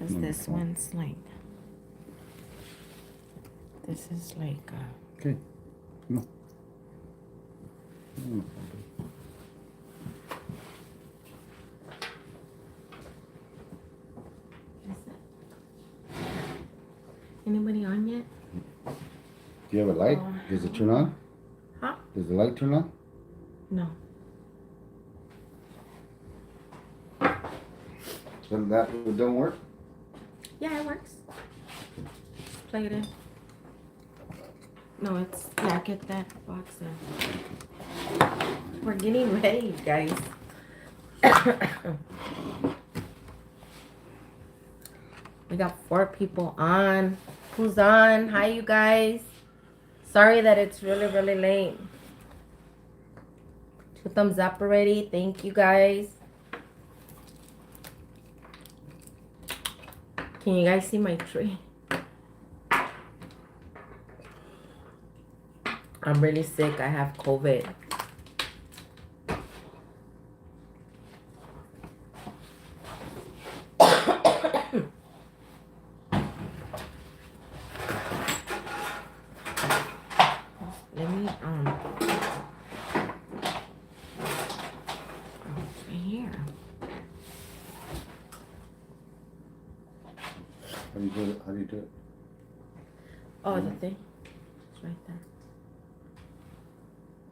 Because this one's like, this is like, okay. No. anybody on yet? Do you have a light? Does it turn on? Huh? Does the light turn on? No. So that don't work? Yeah, it works. Just plug it in. No, it's, yeah, get that box in. We're getting ready, you guys. We got 4 people on. Who's on? Hi, you guys. Sorry that it's really, really late. 2 thumbs up already. Thank you, guys. Can you guys see my tree? I'm really sick. I have COVID. Let me, it's right here. How do you do it? How do you do it? Oh, the thing. It's right there.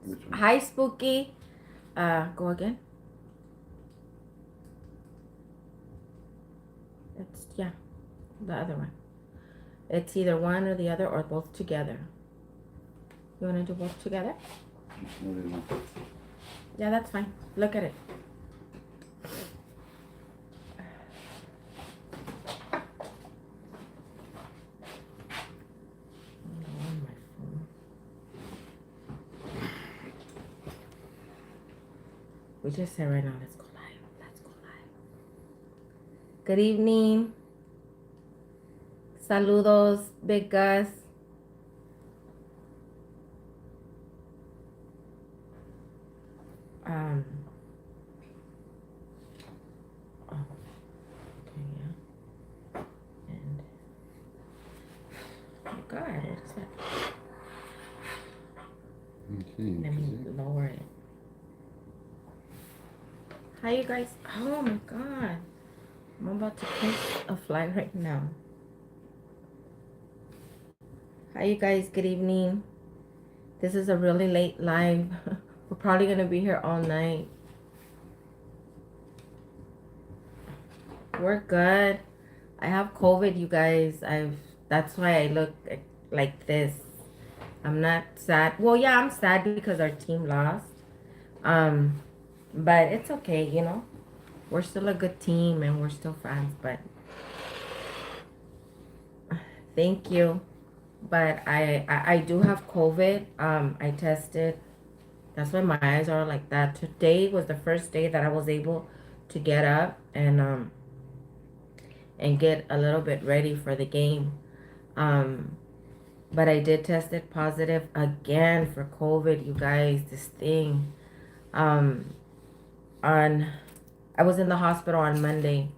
Which one? Hi, Spooky. Go again. It's, yeah, the other one. It's either one or the other or both together. You want to do both together? No, they don't. Yeah, that's fine. Look at it. On my phone. We just said right now, let's go live. Let's go live. Good evening. Saludos, Big Gus. Oh, okay, yeah. And, oh God, what is that? Okay. Let me lower it. Hi, you guys. Oh my God. I'm about to kiss a fly right now. Hi, you guys. Good evening. This is a really late live. We're probably going to be here all night. We're good. I have COVID, you guys. That's why I look like this. I'm not sad. Well, yeah, I'm sad because our team lost. But it's okay, you know. We're still a good team and we're still friends, but thank you. But I do have COVID. I tested. That's why my eyes are like that. Today was the first day that I was able to get up and get a little bit ready for the game. But I did test it positive again for COVID, you guys. This thing. I was in the hospital on Monday,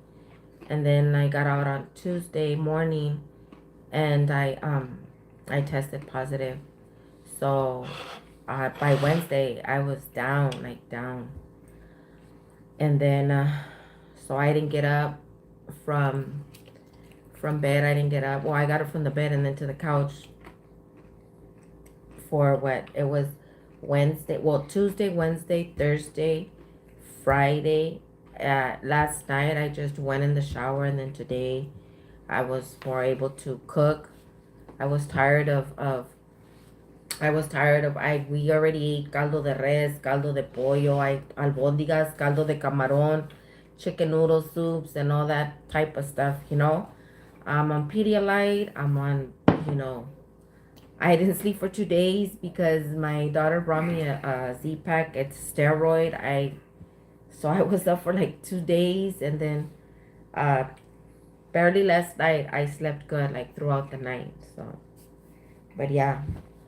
and then I got out on Tuesday morning, and I tested positive. So by Wednesday I was down, like down, and then so I didn't get up from bed. I didn't get up. Well, I got up from the bed and then to the couch for what it was Wednesday. Well, Tuesday, Wednesday, Thursday, Friday. Last night I just went in the shower, and then today I was more able to cook. I was tired of we already ate caldo de res, caldo de pollo, albóndigas, caldo de camarón, chicken noodle soups, and all that type of stuff, you know. I'm on Pedialyte. I'm on, you know, I didn't sleep for 2 days because my daughter brought me a Z-Pack. It's steroid. So I was up for like 2 days, and then barely last night I slept good like throughout the night. So, but yeah,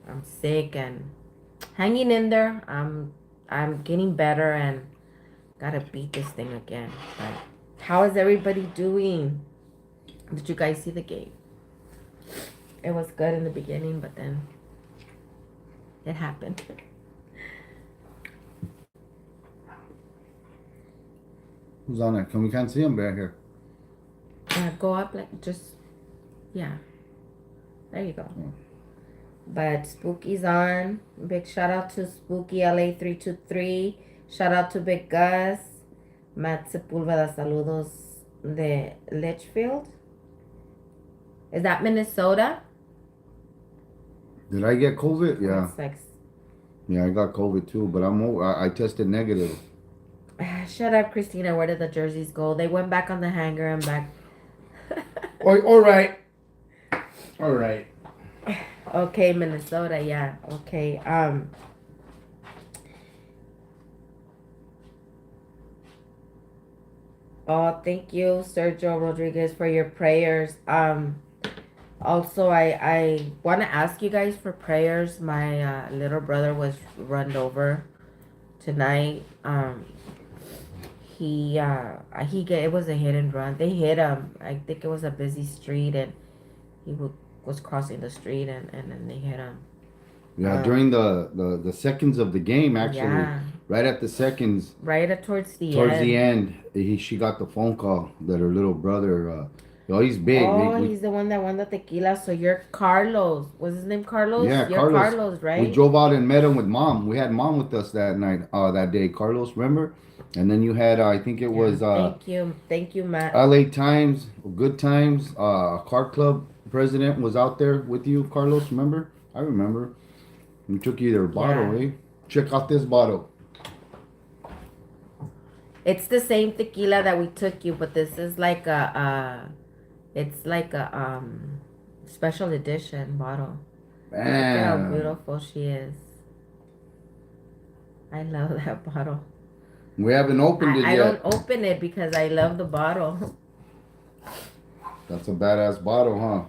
I'm sick and hanging in there. I'm getting better and gotta beat this thing again. But how is everybody doing? Did you guys see the game? It was good in the beginning, but then it happened. Who's on there? We can't see him back here. Go up like just, yeah. There you go. Oh. But Spooky's on. Big shout out to Spooky LA323. Shout out to Big Gus. Matt Sepúlveda, saludos de Litchfield. Is that Minnesota? Did I get COVID? Yeah. It's like, Yeah, I got COVID too, but I tested negative. shut up, Christina. Where did the jerseys go? They went back on the hanger and back. All right. All right. Okay, Minnesota. Yeah. Okay. Oh, thank you, Sergio Rodriguez, for your prayers. Also, I want to ask you guys for prayers. My little brother was run over tonight. It was a hit and run. They hit him. I think it was a busy street, and he was crossing the street, and then they hit him. Yeah, during the seconds of the game, actually, Yeah. right at the seconds, Right towards the towards end. the end, she got the phone call that her little brother, he's big. Oh, he's the one that won the tequila. So you're Carlos. Was his name Carlos? Yeah, You're Carlos. Carlos, right? We drove out and met him with mom. We had mom with us that night, that day. Carlos, remember? And then you had, I think it was Thank you, Matt. LA Times, Good Times, car club president was out there with you, Carlos. Remember? I remember. We took you their bottle, eh? Check out this bottle. It's the same tequila that we took you, but this is like it's like a special edition bottle. Look at how Bam. beautiful she is. I love that bottle. We haven't opened it I yet. don't open it because I love the bottle. That's a badass bottle, huh?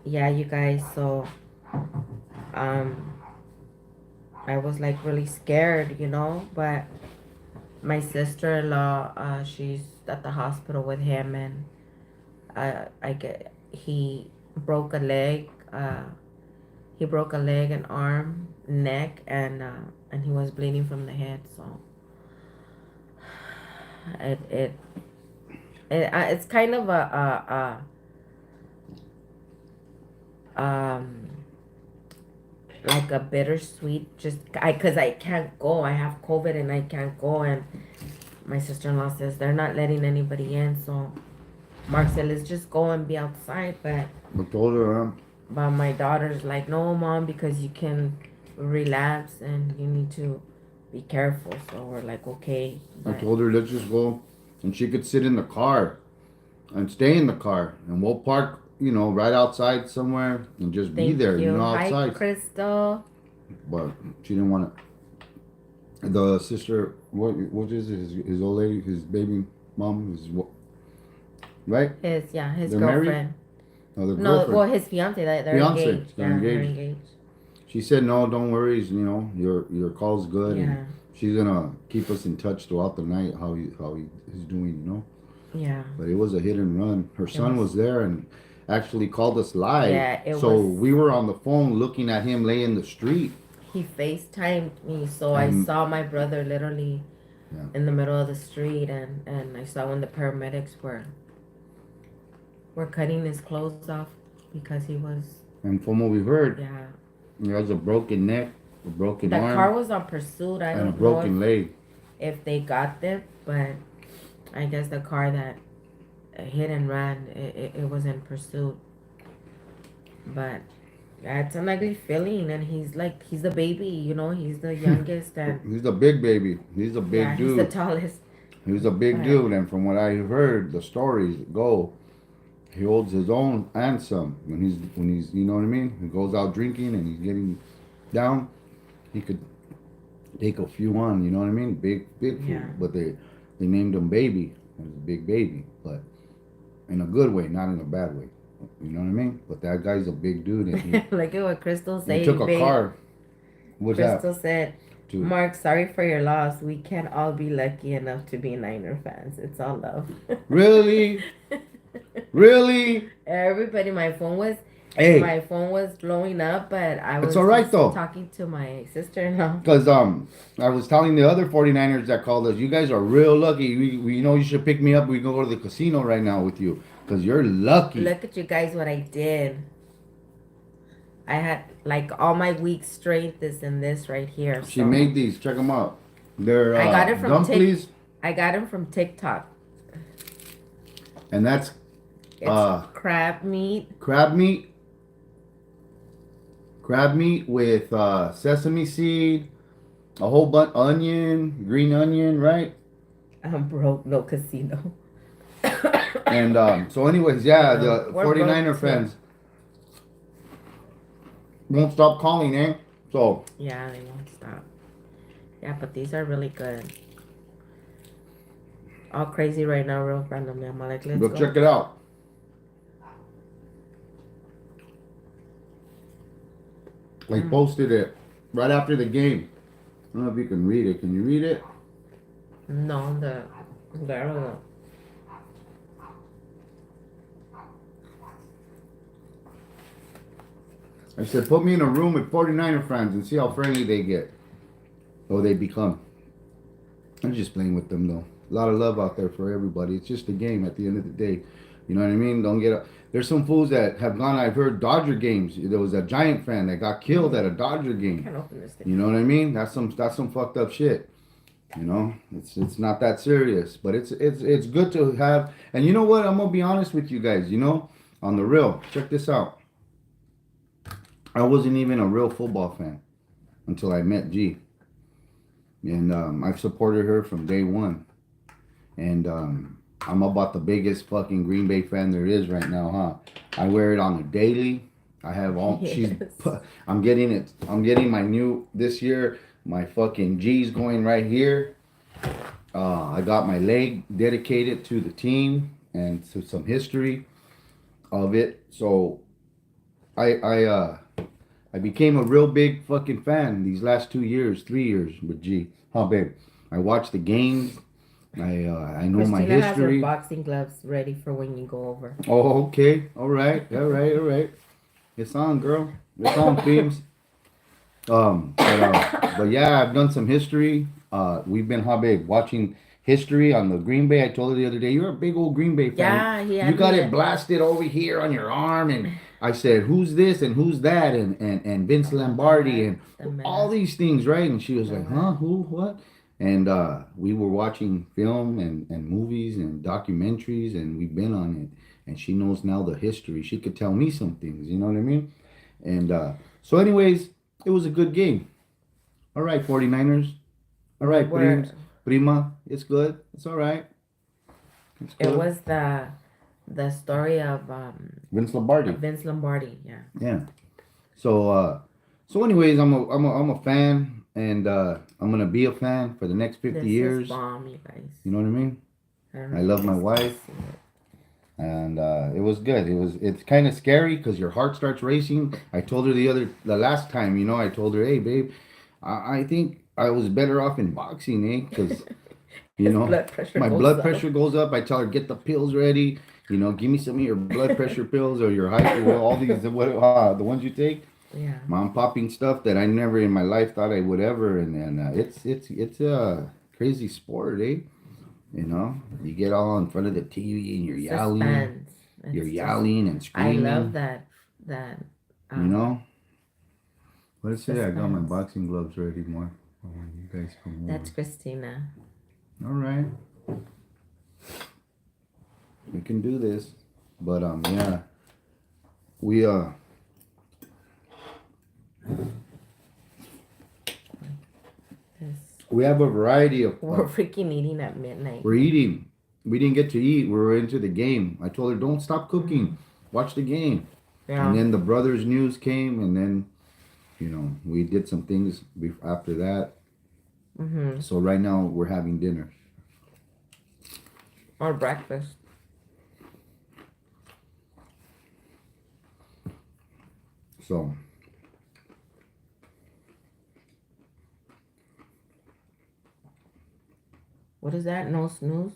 Yeah, you guys, so I was like really scared, but my sister-in-law, she's at the hospital with him, and he broke a leg, an arm, neck, and he was bleeding from the head, so it's kind of like a bittersweet, just because I can't go. I have COVID and I can't go, and my sister-in-law says they're not letting anybody in, so Marcel is just go and be outside, but my daughter's like, no, mom, because you can relapse and you need to be careful. So we're like, okay. I told her, let's just go, and she could sit in the car and stay in the car, and we'll park, right outside somewhere and just be there, outside. Hi, Crystal. But she didn't want to. The sister, what is it? His old lady, his baby mom, right? His They're girlfriend. Married? No, the No, girlfriend. well, his fiance. They're Fiance, engaged. they're Yeah, engaged. they're engaged. She said, no, don't worry. Your call's good, Yeah. and she's gonna keep us in touch throughout the night. How he's doing, Yeah. But it was a hit and run. Her son was there and actually called us live. Yeah, we were on the phone looking at him lay in the street. He FaceTimed me, so I saw my brother literally in the middle of the street, and I saw when the paramedics were cutting his clothes off because he was. And from what we heard, Yeah. he has a broken neck, a broken arm. The car was on pursuit. I and a don't broken know leg. if they got them, but I guess the car that hit and ran, it was in pursuit. But it's an ugly feeling, and he's the baby, he's the youngest, and He's the big baby. He's a big dude. he's the tallest. He's a big dude, and from what I heard, the stories go, he holds his own and some. When he's, you know what I mean? He goes out drinking and he's getting down. He could take a few on, you know what I mean? Big food. Yeah. But they named him Baby. He was a big baby, but in a good way, not in a bad way. You know what I mean? But that guy's a big dude, and Look at what Crystal said. he took a car. What's Crystal said, too. Mark, sorry for your loss. We can't all be lucky enough to be Niner fans. It's all love. Really? Really? Everybody, Hey, my phone was blowing up, but I it's was all right just though. talking to my sister-in-law. Because I was telling the other 49ers that called us, you guys are real lucky. We you know you should pick me up. We can go to the casino right now with you. Because you're lucky. Look at you guys, what I did. I had like all my weak strength is in this right here. She So made these. Check them out. They're I got it from dumplings. I got them from TikTok. And that's It's crab meat. crab meat. Crab meat with sesame seed, a whole bunch onion, green onion, right? I'm broke, no casino. And so, anyways, yeah, No, the we're 49er broke, too. fans won't stop calling, eh? So, Yeah, they won't stop. Yeah, but these are really good. All crazy right now, real randomly. I'm like, let's go go. check it out. I posted it right after the game. I don't know if you can read it. Can you read it? No, the I said, put me in a room with 49er fans and see how friendly they get. Or they become. I'm just playing with them, though. A lot of love out there for everybody. It's just a game at the end of the day. You know what I mean? Don't get up. There's some fools that have gone, I've heard Dodger games. There was a Giant fan that got killed at a Dodger game. can't open this thing. You know what I mean? That's some fucked up shit. You know, it's not that serious, but it's good to have. And you know what? I'm gonna be honest with you guys. You know, on the real, check this out. I wasn't even a real football fan until I met G, and I've supported her from day one. And I'm about the biggest fucking Green Bay fan there is right now, huh? I wear it on a daily. I have all. Yes. I'm getting it. I'm getting my new this year. My fucking G's going right here. I got my leg dedicated to the team and to some history of it. So I became a real big fucking fan these last 2 years, 3 years with G. Huh, babe? I watch the games. I know my Christina has her history. boxing gloves ready for when you go over. Oh, okay. All right. All right. All right. It's on, girl. It's on, themes. But yeah, I've done some history. We've been big watching history on the Green Bay. I told her the other day, you're a big old Green Bay fan. Yeah, he had You got me it at- blasted over here on your arm, and I said, who's this and who's that, and Vince Lombardi and all these things, right? And she was like, huh, who, what? And we were watching film and movies and documentaries, and we've been on it. And she knows now the history. She could tell me some things, you know what I mean? And so, anyways, it was a good game. All right, 49ers. All right, Prima. It's good. It's all right. It's good. It was the story of Vince Lombardi. Yeah. Yeah. So anyways, I'm a fan, and I'm gonna be a fan for the next 50 This years. is bomb, you guys. You know what I mean? I love my wife. And it was good. It's kind of scary because your heart starts racing. I told her the last time, you know, I told her, hey babe, I think I was better off in boxing, eh? Because you know, my blood pressure goes up. I tell her, get the pills ready. You know, give me some of your blood pressure pills or your all these the ones you take. Yeah. I'm popping stuff that I never in my life thought I would ever, and then it's a crazy sport, eh? You know, you get all in front of the TV and you're yelling. You're yelling and screaming. I love that. You know? What did I say? I got my boxing gloves ready more. Oh, you guys come over. That's Christina. All right. We can do this. But, yeah. We have a variety of... We're freaking eating at midnight. We're eating. We didn't get to eat. We were into the game. I told her, don't stop cooking. Watch the game. Yeah. And then the brothers' news came, and then, you know, we did some things after that. Mm-hmm. So right now, we're having dinner. Or breakfast. So... What is that? No snooze?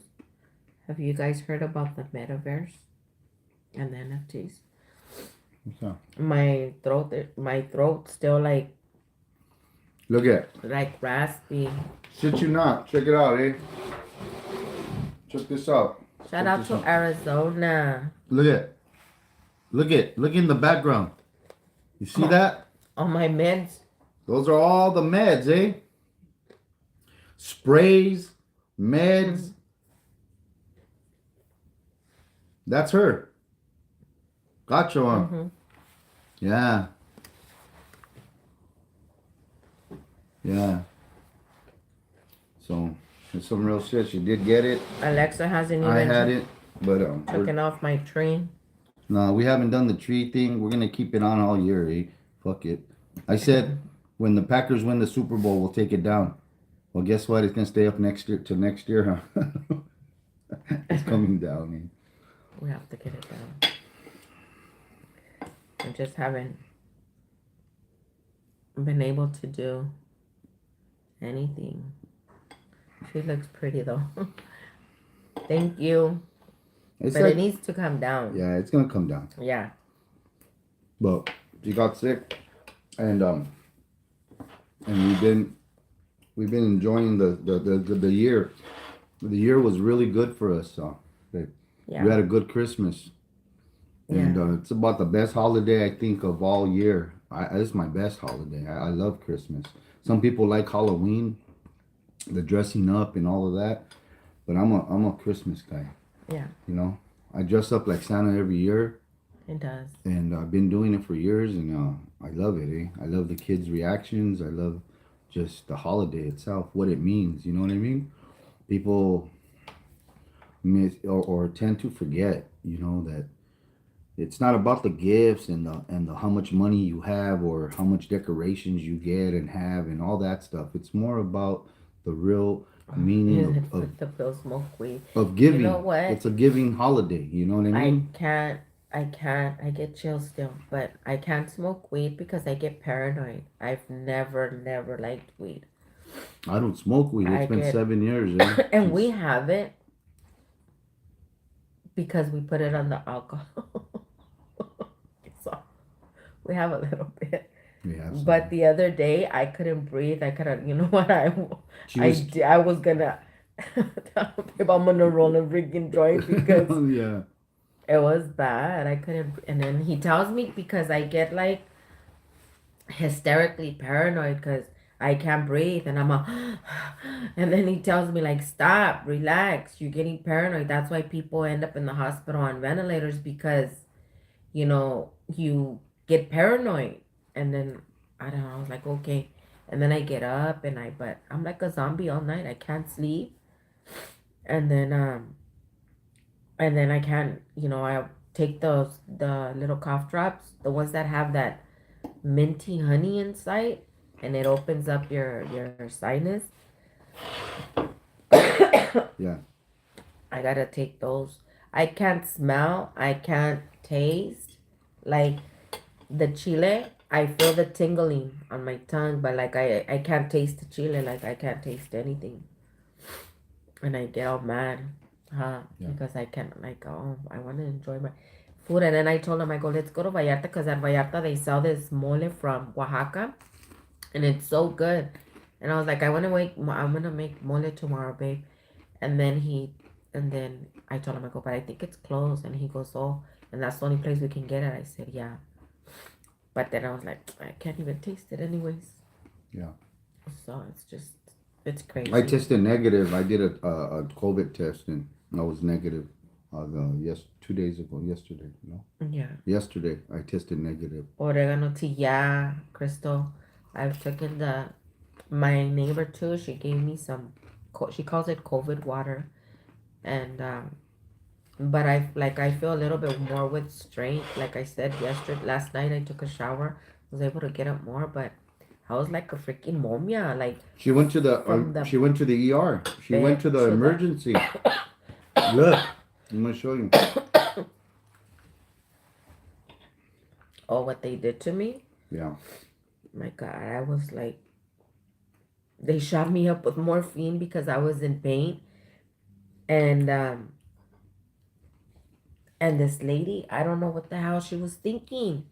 Have you guys heard about the metaverse and the NFTs? What's that? My throat still Look at. like raspy. Shit you not. Check it out, eh? Check this out. Shout Check out this to out. Arizona. Look at. Look at. Look in the background. You see that? On my meds. Those are all the meds, eh? Sprays, meds. That's her. Gotcha on. Mm-hmm. Yeah. Yeah. So it's some real shit. She did get it. Alexa hasn't even I had it, but taken off my tree. no, we haven't done the tree thing. We're gonna keep it on all year, eh? Fuck it. I said when the Packers win the Super Bowl, we'll take it down. Well, guess what? It's gonna stay up next year till next year, huh? It's coming down, man. We have to get it down. I just haven't been able to do anything. She looks pretty though. Thank you. It's But like, it needs to come down. yeah, it's gonna come down. Yeah. But she got sick, and we've been enjoying the year. The year was really good for us. Yeah. We had a good Christmas, and it's about the best holiday I think of all year. It's my best holiday. I love Christmas. Some people like Halloween, the dressing up and all of that, but I'm a Christmas guy. Yeah. You know, I dress up like Santa every year. It does. And I've been doing it for years, and I love it. Eh? I love the kids' reactions. I love just the holiday itself, what it means. You know what I mean? People miss or tend to forget. You know that it's not about the gifts and the how much money you have or how much decorations you get and have and all that stuff. It's more about the real meaning The Bill smoke weed. of giving. You know what? It's a giving holiday. You know what I mean? I get chills still, but I can't smoke weed because I get paranoid. I've never liked weed. I don't smoke weed. It's been 7 years. Eh? And we have it because we put it on the alcohol. So we have a little bit. Yeah, But the other day I couldn't breathe. I couldn't, you know what? I was gonna, if I'm gonna roll a freaking joint because yeah. it was bad. I couldn't, and then he tells me because I get like hysterically paranoid because I can't breathe and and then he tells me like, stop, relax, you're getting paranoid. That's why people end up in the hospital on ventilators because, you get paranoid. And then, I don't know, I was like, okay. And then I get up but I'm like a zombie all night. I can't sleep. And then I can't, I take the little cough drops, the ones that have that minty honey inside, and it opens up your sinus. Yeah. I gotta take those. I can't smell. I can't taste. Like the chile, I feel the tingling on my tongue, but like I can't taste the chile. Like I can't taste anything, and I get all mad. Yeah. Because I can't, I want to enjoy my food. And then I told him, I go, let's go to Vallarta because at Vallarta they sell this mole from Oaxaca and it's so good. And I was like, I'm gonna make mole tomorrow, babe. And then I told him, I go, but I think it's closed. And he goes, oh, and that's the only place we can get it. I said, yeah. But then I was like, I can't even taste it anyways. Yeah. So it's crazy. I tested negative. I did a COVID test and I was negative. 2 days ago, yesterday, Yeah. Yesterday, I tested negative. Oregano tea, yeah, Crystal. I've taken my neighbor too. She gave me some. She calls it COVID water, and but I feel a little bit more with strength. Like I said last night I took a shower, was able to get up more, but I was like a freaking momia. Like she went to the ER. She went to the emergency. Look, I'm gonna show you. Oh, what they did to me? Yeah. My God, I was like, they shot me up with morphine because I was in pain. And and this lady, I don't know what the hell she was thinking.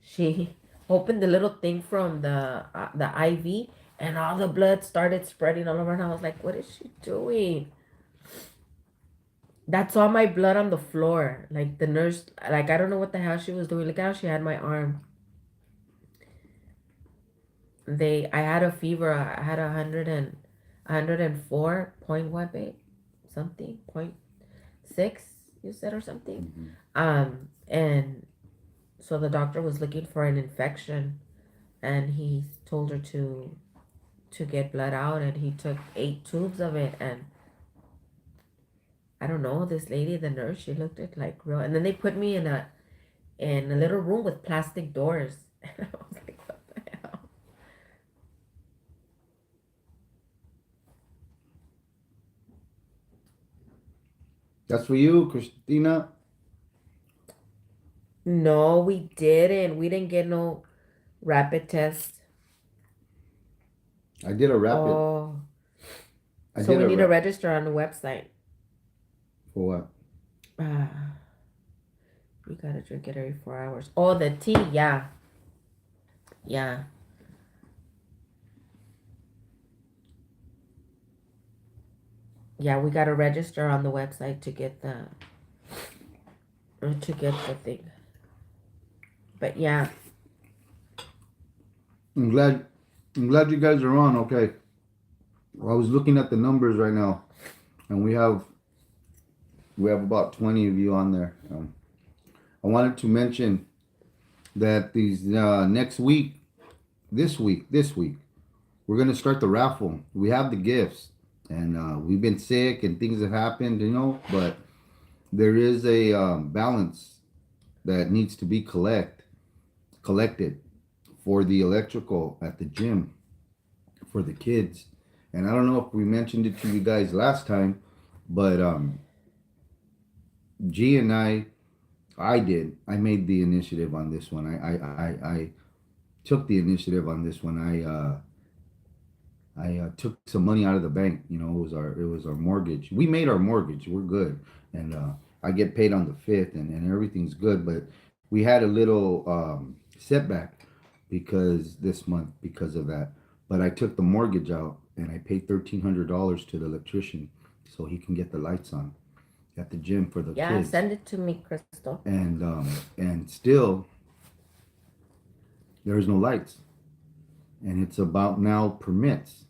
She opened the little thing from the IV, and all the blood started spreading all over. And I was like, "What is she doing?" That's all my blood on the floor. Like the nurse, like I don't know what the hell she was doing. Look how she had my arm. I had a fever. I had 104 point what, babe? Something point six. You said or something. Mm-hmm. And so the doctor was looking for an infection, and he told her to get blood out, and he took 8 tubes of it. And I don't know, this lady, the nurse, she looked at like real. And then they put me in a little room with plastic doors. And I was like, what the hell? That's for you, Christina. No, we didn't. We didn't get no rapid test. I did a rapid. Oh, I so did we a need to rap. register on the website. For what? Ah, you gotta drink it every 4 hours. Oh, the tea, yeah, yeah, yeah. We gotta register on the website to get the thing. But yeah, I'm glad. I'm glad you guys are on. Okay. Well, I was looking at the numbers right now, and we have about 20 of you on there. I wanted to mention that these next week, this week, we're gonna start the raffle. We have the gifts, and we've been sick and things have happened, but there is a balance that needs to be collected for the electrical at the gym for the kids. And I don't know if we mentioned it to you guys last time, but G and I did. I made the initiative on this one. I took the initiative on this one. I took some money out of the bank. It was our mortgage. We made our mortgage. We're good, and I get paid on the 5th, and everything's good. But we had a little setback because this month because of that. But I took the mortgage out, and I paid $1,300 to the electrician so he can get the lights on at the gym for the yeah. kids. Send it to me, Crystal. And still there's no lights, and it's about now permits,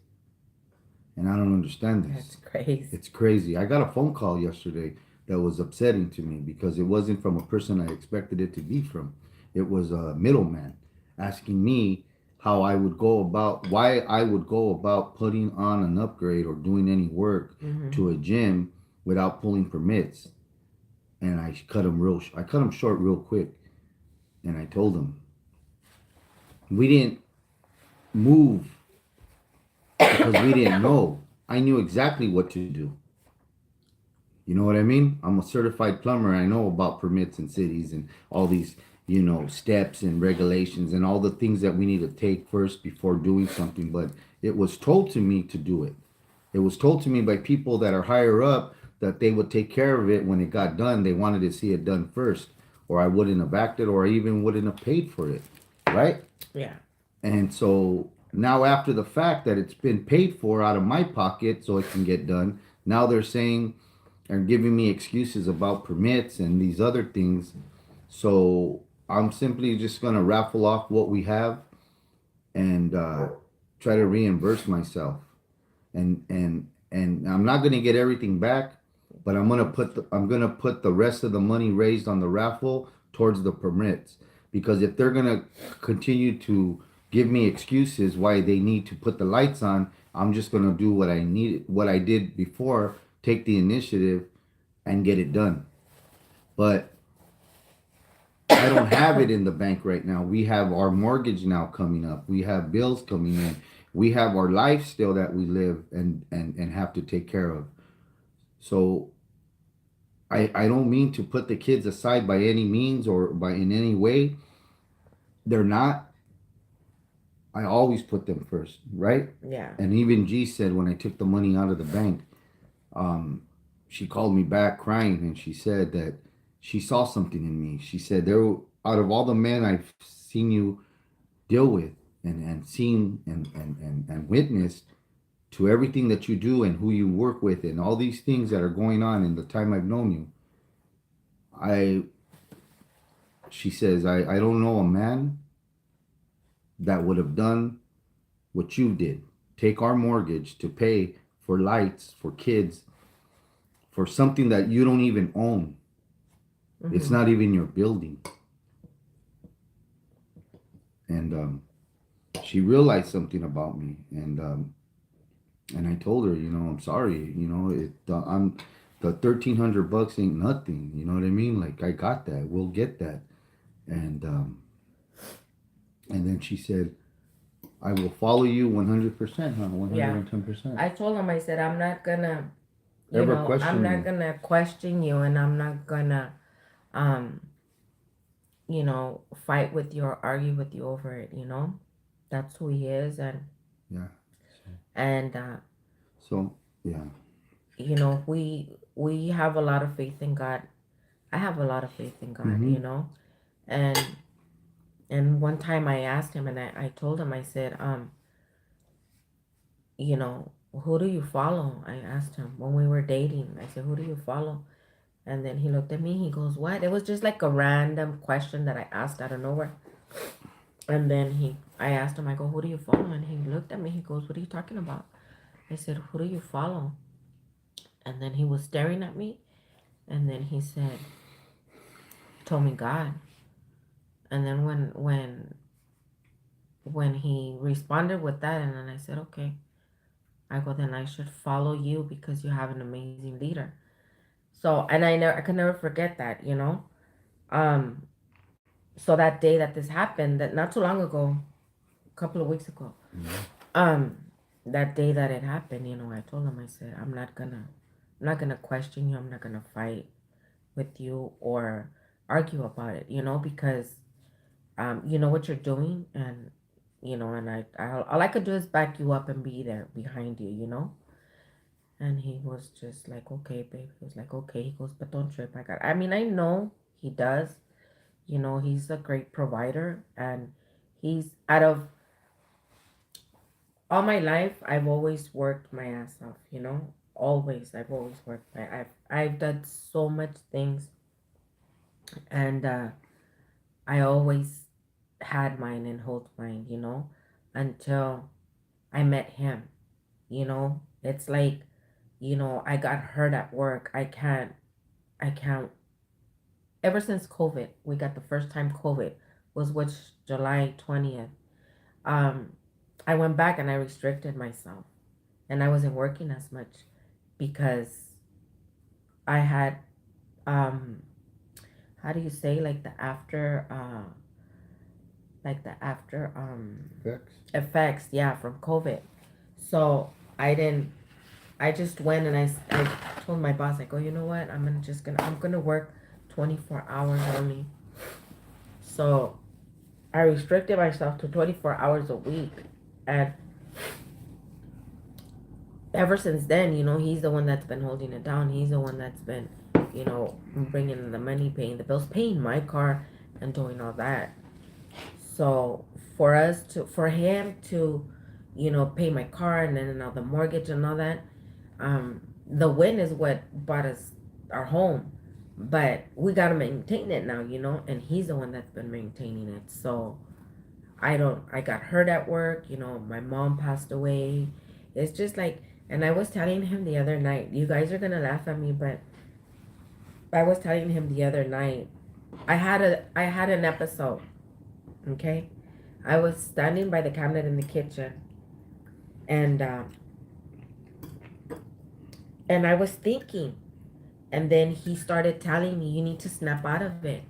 and I don't understand That's this. crazy. It's crazy. I got a phone call yesterday that was upsetting to me because it wasn't from a person I expected it to be from. It was a middleman asking me why I would go about putting on an upgrade or doing any work Mm-hmm. to a gym without pulling permits. And I cut him short real quick, and I told him we didn't move because we didn't know. I knew exactly what to do. You know what I mean? I'm a certified plumber. I know about permits in cities and all these, steps and regulations and all the things that we need to take first before doing something. But it was told to me to do it. It was told to me by people that are higher up that they would take care of it when it got done. They wanted to see it done first, or I wouldn't have acted, or I even wouldn't have paid for it. Right? Yeah. And so now, after the fact that it's been paid for out of my pocket so it can get done, now they're saying and giving me excuses about permits and these other things. So I'm simply just going to raffle off what we have and try to reimburse myself. And I'm not going to get everything back, but I'm going to put the rest of the money raised on the raffle towards the permits, because if they're going to continue to give me excuses why they need to put the lights on, I'm just going to do what I did before, take the initiative and get it done. But I don't have it in the bank right now. We have our mortgage now coming up. We have bills coming in. We have our life still that we live and have to take care of. So I don't mean to put the kids aside by any means or by in any way. They're not. I always put them first, right? Yeah. And even G said when I took the money out of the bank, she called me back crying, and she said that she saw something in me. She said, there, out of all the men I've seen you deal with, and seen, and witnessed to everything that you do and who you work with and all these things that are going on in the time I've known you, I she says, I don't know a man that would have done what you did. Take our mortgage to pay for lights, for kids, for something that you don't even own. It's Mm-hmm. not even your building. And she realized something about me, and I told her, I'm sorry. I'm the $1,300 ain't nothing. You know what I mean? Like, I got that. We'll get that. And and then she said, I will follow you 100%, huh? Yeah. 110%. I told him, I said, I'm not gonna, Ever I'm question not you? gonna question you, and I'm not gonna, um, fight with you or argue with you over it. That's who he is, Yeah. and So, yeah. we have a lot of faith in God. I have a lot of faith in God, Mm-hmm. and one time I asked him, and I told him, I said, who do you follow? I asked him when we were dating. I said, who do you follow? And then he looked at me. He goes, what? It was just like a random question that I asked out of nowhere. And then I asked him, I go, who do you follow? And he looked at me. He goes, what are you talking about? I said, who do you follow? And then he was staring at me. And then he said, told me God. And then when he responded with that, and then I said, okay. I go, then I should follow you because you have an amazing leader. So, and I could never forget that. Um, so that day that this happened, that not too long ago, a couple of weeks ago, Mm-hmm. um, that day that it happened, I told him, I said, I'm not gonna question you. I'm not gonna fight with you or argue about it, because you know what you're doing, and and all I could do is back you up and be there behind you. And he was just like, okay, babe. He was like, okay. He goes, but don't trip. I mean, I know he does. He's a great provider, and he's out of all my life, I've always worked my ass off. Always, I've always worked I've done so much things, and I always had mine and hold mine. Until I met him. It's like, I got hurt at work. I can't. Ever since COVID, we got the first time COVID was which July 20th. Um, I went back and I restricted myself, and I wasn't working as much because I had um, how do you say, like the after Effects? effects, yeah, from COVID. So I didn't. I just went and I told my boss, I go, you know what? I'm gonna work 24 hours only. So I restricted myself to 24 hours a week. And ever since then, he's the one that's been holding it down. He's the one that's been, bringing in the money, paying the bills, paying my car, and doing all that. So for him to, pay my car and then all the mortgage and all that, the win is what bought us our home. But we got to maintain it now, and he's the one that's been maintaining it. So I got hurt at work, my mom passed away. It's just like, and I was telling him the other night, you guys are going to laugh at me, but I was telling him the other night, I had an episode, okay? I was standing by the cabinet in the kitchen, and I was thinking, and then he started telling me, you need to snap out of it.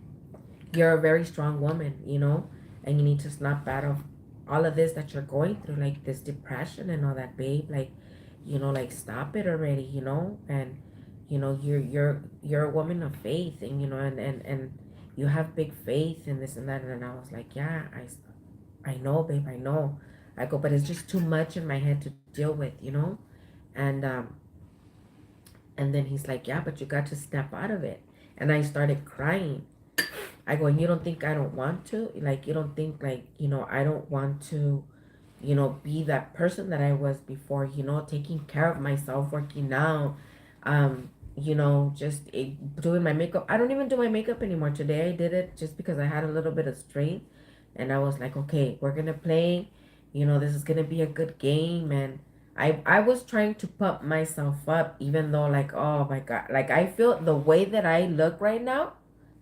You're a very strong woman, and you need to snap out of all of this that you're going through, like this depression and all that, babe. Like, like stop it already, and you're a woman of faith, and and you have big faith in this and that. And I was like, yeah, I know, babe, I know. I go, but it's just too much in my head to deal with, and And then he's like, yeah, but you got to snap out of it. And I started crying. I go, and you don't think I don't want to? Like, you don't think, like, I don't want to, be that person that I was before, taking care of myself, working out, just doing my makeup. I don't even do my makeup anymore. Today I did it just because I had a little bit of strength. And I was like, okay, we're going to play. This is going to be a good game. And I was trying to pump myself up, even though, like, oh my God, like, I feel the way that I look right now,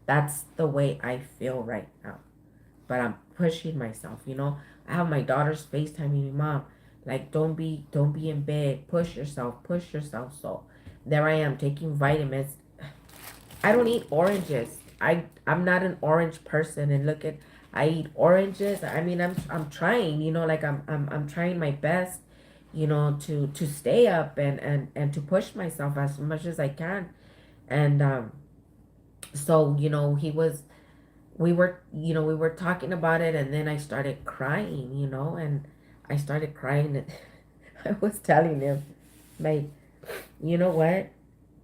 that's the way I feel right now. But I'm pushing myself. I have my daughters FaceTiming me, mom, like, don't be in bed. Push yourself, push yourself. So there I am taking vitamins. I don't eat oranges. I'm not an orange person. And look at, I eat oranges. I mean, I'm trying, like, I'm trying my best, to stay up and to push myself as much as I can. And so, we were talking about it, and then I started crying, and I started crying, and I was telling him, like, you know what?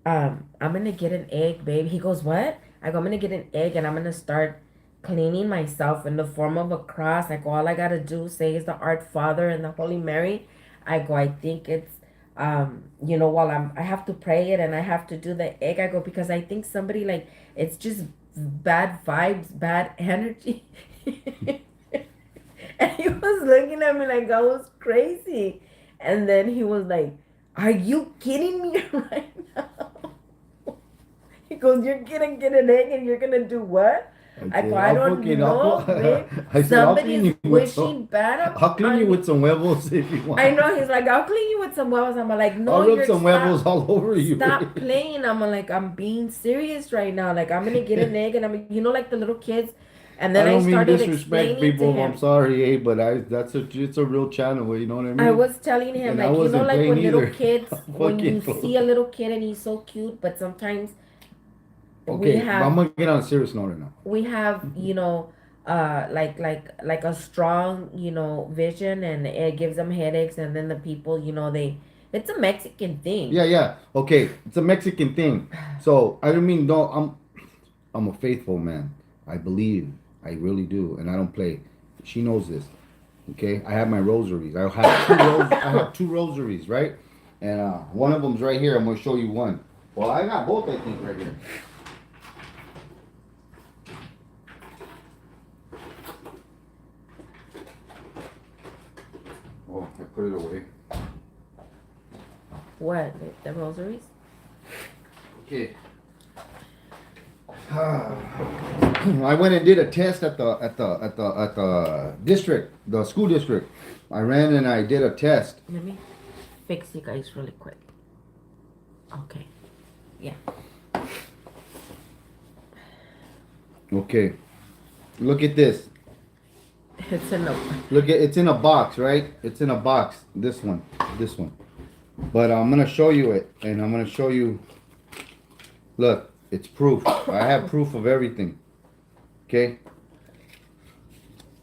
I'm gonna get an egg, babe. He goes, what? I go, I'm gonna get an egg, and I'm gonna start cleaning myself in the form of a cross. I go, all I gotta do say is the Art Father and the Holy Mary. I go, I think it's while I have to pray it, and I have to do the egg. I go, because I think somebody, like, it's just bad vibes, bad energy. And he was looking at me like I was crazy. And then he was like, are you kidding me right now? He goes, you're gonna get an egg and you're gonna do what? I go, I don't know, babe. I said, I'll clean Somebody's you with wishing bad I'll clean you on me. with some huevos if you want. I know. He's like, I'll clean you with some huevos. I'm like, no, I'll rub you're some stop. huevos all over you. Stop playing. I'm like, I'm being serious right now. Like, I'm gonna get an egg, and like the little kids. And then I I don't mean started disrespect explaining to people. I'm him. sorry, but it's a real channel. You know what I I mean? was telling him, And I like, wasn't like playing when little either. kids, I'm when fucking you close. see a little kid and he's so cute, but sometimes we Okay, but I'm have gonna get on a serious note right now. we have like a strong vision, and it gives them headaches, and then the people they it's a Mexican thing. Yeah, yeah. Okay, it's a Mexican thing. So I don't mean no. I'm a faithful man. I believe. I really do, and I don't play. She knows this. Okay, I have my rosaries. I have I have two rosaries, right? And one of them's right here. I'm gonna show you one. Well, I got both. I think right here. Oh, I put it away. What, the rosaries? Okay. I went and did a test at the district, the school district. I ran and I did a test. Let me fix you guys really quick. Okay. Yeah. Okay. Look at this. It's a no. Look at it's in a box, right? It's in a box. This one. This one. But I'm gonna show you it, and I'm gonna show you. Look, it's proof. I have proof of everything. Okay.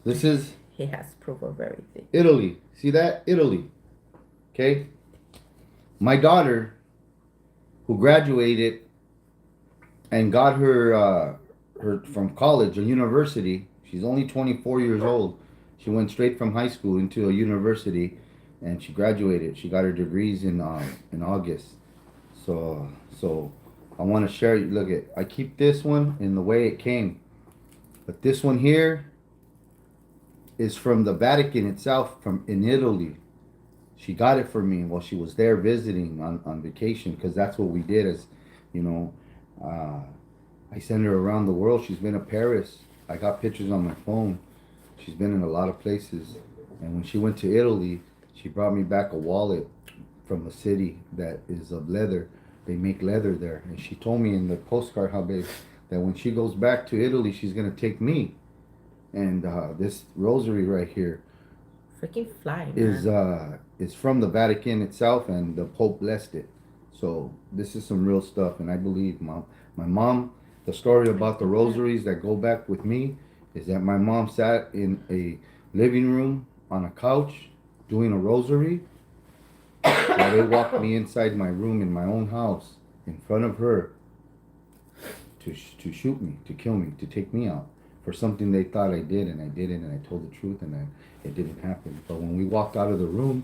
This is He has proof of everything. Italy. See that? Italy. Okay. My daughter, who graduated and got her from college or university. She's only 24 years old. She went straight from high school into a university, and she graduated. She got her degrees in August. So I want to share. Look at, I keep this one in the way it came, but this one here is from the Vatican itself, from in Italy. She got it for me while she was there visiting on vacation, because that's what we did. As you know, I send her around the world. She's been to Paris. I got pictures on my phone. She's been in a lot of places. And when she went to Italy, she brought me back a wallet from a city that is of leather. They make leather there. And she told me in the postcard how big that when she goes back to Italy, she's going to take me. And this rosary right here Freaking fly, man. is from the Vatican itself, and the Pope blessed it. So this is some real stuff, and I believe my mom. The story about the rosaries that go back with me is that my mom sat in a living room on a couch doing a rosary while they walked me inside my room in my own house. in front of her to shoot me, to kill me, to take me out for something they thought I did, and I didn't, and I told the truth, and it didn't happen. But when we walked out of the room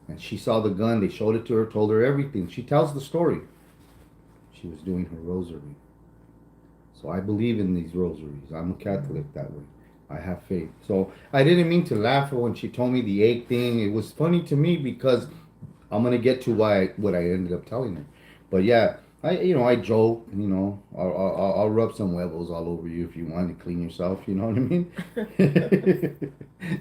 and she saw the gun, they showed it to her, told her everything. She tells the story. She was doing her rosary. So I believe in these rosaries. I'm a Catholic that way. I have faith. So I didn't mean to laugh when she told me the egg thing. It was funny to me because I'm gonna get to what I ended up telling her. But yeah, I joke. I'll rub some huevos all over you if you want to clean yourself. You know what I mean?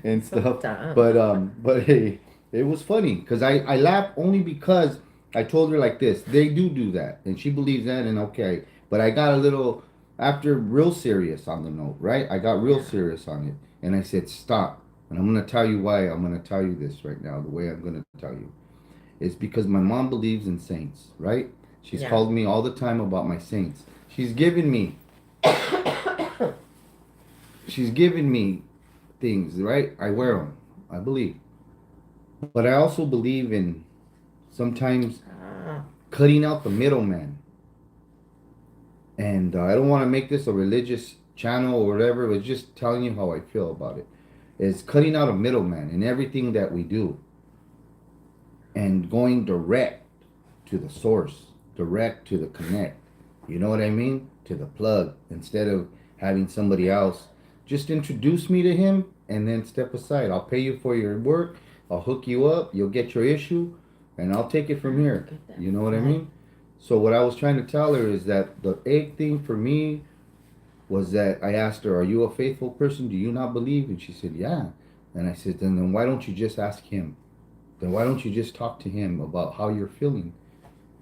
And So stuff. dumb. But hey, it was funny because I laugh only because I told her like this. They do that, and she believes that, and okay. But I got a little after real serious on the note, right? I got real Yeah. serious on it, and I said stop. And I'm gonna tell you why. I'm gonna tell you this right now. The way I'm gonna tell you is because my mom believes in saints, right? She's Yeah. called me all the time about my saints. She's given me she's given me things, right? I wear them. I believe. But I also believe in sometimes Ah, cutting out the middleman. And I don't want to make this a religious channel or whatever, but just telling you how I feel about it. Is cutting out a middleman in everything that we do and going direct to the source, direct to the connect. You know what I mean? To the plug instead of having somebody else just introduce me to him and then step aside. I'll pay you for your work. I'll hook you up. You'll get your issue and I'll take it from here. get that You know what I flag. mean? So what I was trying to tell her is that the egg thing for me was that I asked her, "Are you a faithful person? Do you not believe?" And she said, "Yeah." And I said, "Then why don't you just ask him? Then why don't you just talk to him about how you're feeling?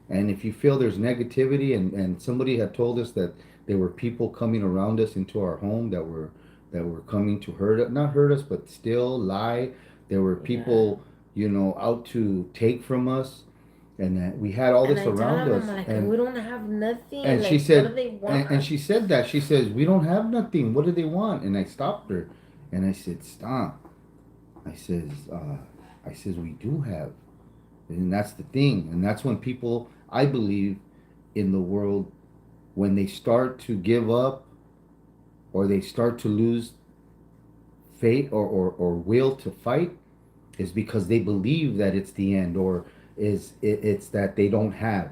And if you feel there's negativity, and somebody had told us that there were people coming around us into our home that were coming to not hurt us, but still lie. There were Yeah. people, out to take from us, and that we had all And this I tell around them, I'm us. like, we And don't have nothing. and she Like, what do said, they and want? she said that she says we don't have nothing. What do they want? And I stopped her, and I said, "Stop." I says, I says we do have. And that's the thing. And that's when people, I believe, in the world, when they start to give up or they start to lose faith or will to fight, is because they believe that it's the end or it's that they don't have.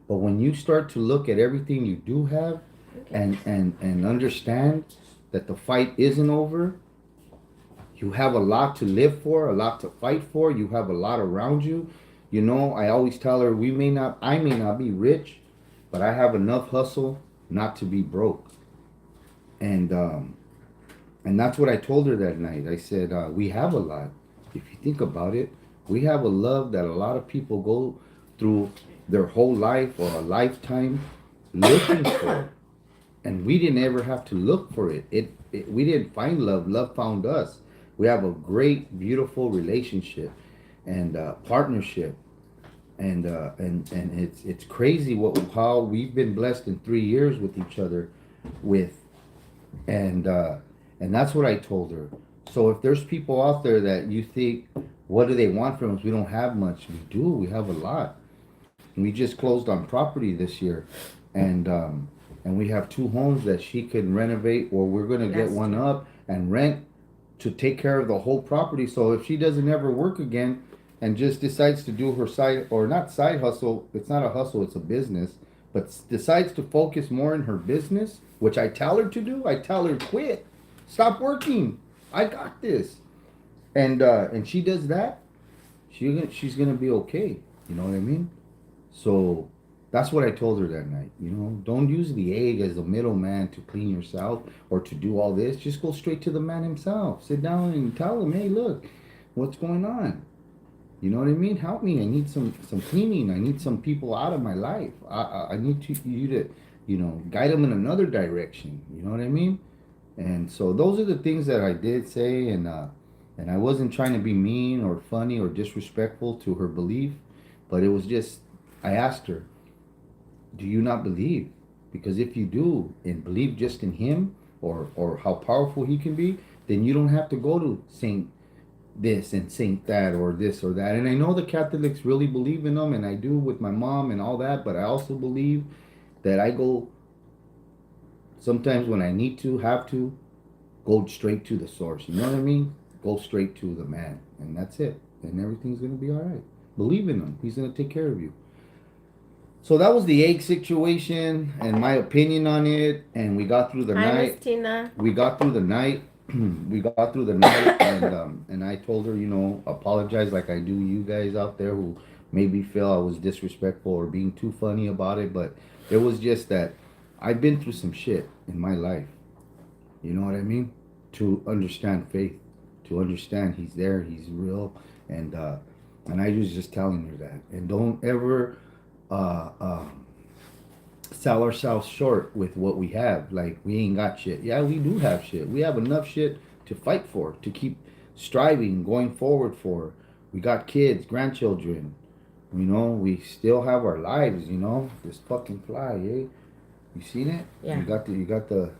But when you start to look at everything you do have Okay. and understand that the fight isn't over, you have a lot to live for, a lot to fight for. You have a lot around you. I always tell her I may not be rich, but I have enough hustle not to be broke. And that's what I told her that night. I said, we have a lot. If you think about it, we have a love that a lot of people go through their whole life or a lifetime looking for, and we didn't ever have to look for it. We didn't find love. Love found us. We have a great, beautiful relationship and partnership, and it's crazy how we've been blessed in 3 years with each other, with and uh, and that's what I told her. So if there's people out there that you think, what do they want from us? We don't have much. We do. We have a lot. We just closed on property this year, and we have two homes that she can renovate, or we're gonna get Last one year. up and rent to take care of the whole property. So if she doesn't ever work again, and just decides to do her side or not side hustle, it's not a hustle, it's a business, but decides to focus more in her business, which I tell her to do. I tell her quit, stop working. I got this, and she does that. She's gonna be okay. You know what I mean? So that's what I told her that night. Don't use the egg as a middleman to clean yourself or to do all this. Just go straight to the man himself. Sit down and tell him, hey, look, what's going on? You know what I mean? Help me. I need some cleaning. I need some people out of my life. I need you to, guide them in another direction. You know what I mean? And so those are the things that I did say, and I wasn't trying to be mean or funny or disrespectful to her belief, but it was just I asked her, do you not believe? Because if you do and believe just in him or how powerful he can be, then you don't have to go to Saint this and Saint that or this or that. And I know the Catholics really believe in them, and I do with my mom and all that. But I also believe that I go sometimes when I need to, have to go straight to the source. You know what I mean? Go straight to the man, and that's it. And everything's gonna be all right. Believe in him. He's gonna take care of you. So that was the egg situation and my opinion on it. And we got through the Hi, Miss night. Tina. We got through the night. We got through the night, and I told her, apologize like I do you guys out there who maybe feel I was disrespectful or being too funny about it. But it was just that I've been through some shit in my life. You know what I mean? To understand faith, to understand He's there, He's real, and I was just telling her that. And don't ever uh, uh, sell ourselves short with what we have. Like we ain't got shit. Yeah, we do have shit. We have enough shit to fight for, to keep striving, going forward for. We got kids, grandchildren. We still have our lives. This fucking fly, eh? You seen it? Yeah. You got the.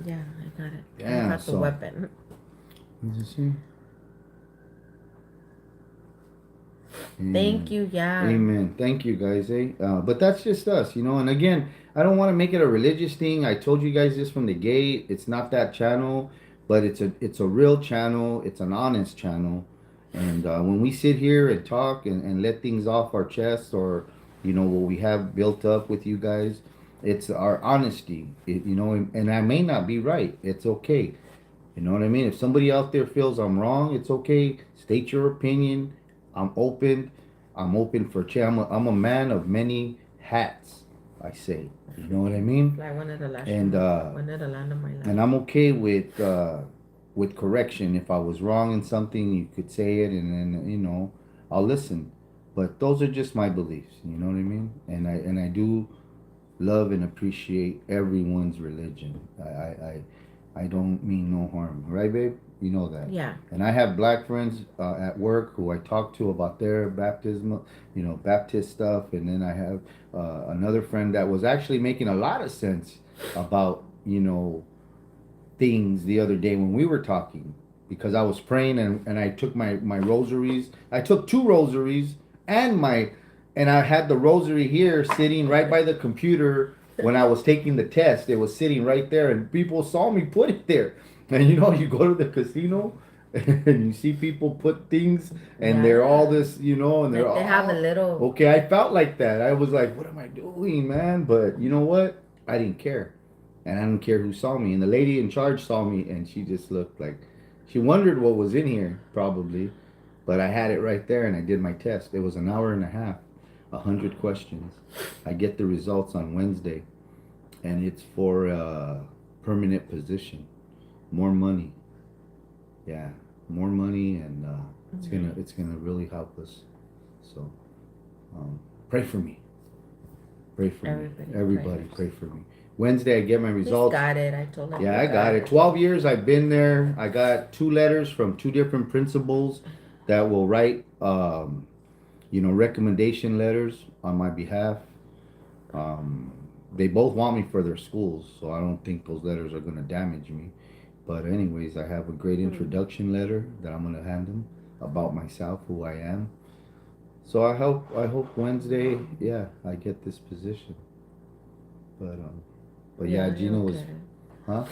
Yeah, I got it. Yeah, I got the so- weapon. You see? Thank you, yeah. Amen. Thank you, guys. But that's just us, And again, I don't want to make it a religious thing. I told you guys this from the gate. It's not that channel, but it's a real channel. It's an honest channel. And when we sit here and talk and let things off our chest, or what we have built up with you guys, it's our honesty. And I may not be right. It's okay. You know what I mean? If somebody out there feels I'm wrong, it's okay. State your opinion. I'm open. I'm open for change. I'm a man of many hats. I say. You know what I mean? Like one of the last And one of the land of my life. and I'm okay with correction. If I was wrong in something, you could say it, and then I'll listen. But those are just my beliefs. You know what I mean? And I do love and appreciate everyone's religion. I don't mean no harm, right, babe? You know that. Yeah. And I have black friends at work who I talk to about their baptism, Baptist stuff, and then I have another friend that was actually making a lot of sense about things the other day when we were talking, because I was praying and I took my rosaries. I took two rosaries and I had the rosary here sitting right by the computer when I was taking the test. It was sitting right there and people saw me put it there. And you go to the casino and you see people put things and they're all this, and they're Like they have a little. Okay, I felt like that. I was like, what am I doing, man? But you know what? I didn't care. And I didn't care who saw me. And the lady in charge saw me and she just looked like she wondered what was in here, probably. But I had it right there and I did my test. It was an hour and a half, 100 questions. I get the results on Wednesday, and it's for a permanent position, more money. Yeah, more money, and it's gonna really help us. So, pray for me. Pray for me. Everybody pray for me. Wednesday, I get my results. He's got it. I told him. Yeah, I got it. 12 years I've been there. I got 2 letters from 2 different principals that will write, recommendation letters on my behalf. They both want me for their schools, so I don't think those letters are going to damage me. But anyways, I have a great introduction letter that I'm going to hand them about myself, who I am. So I hope Wednesday, I get this position. But yeah, Gina was, huh?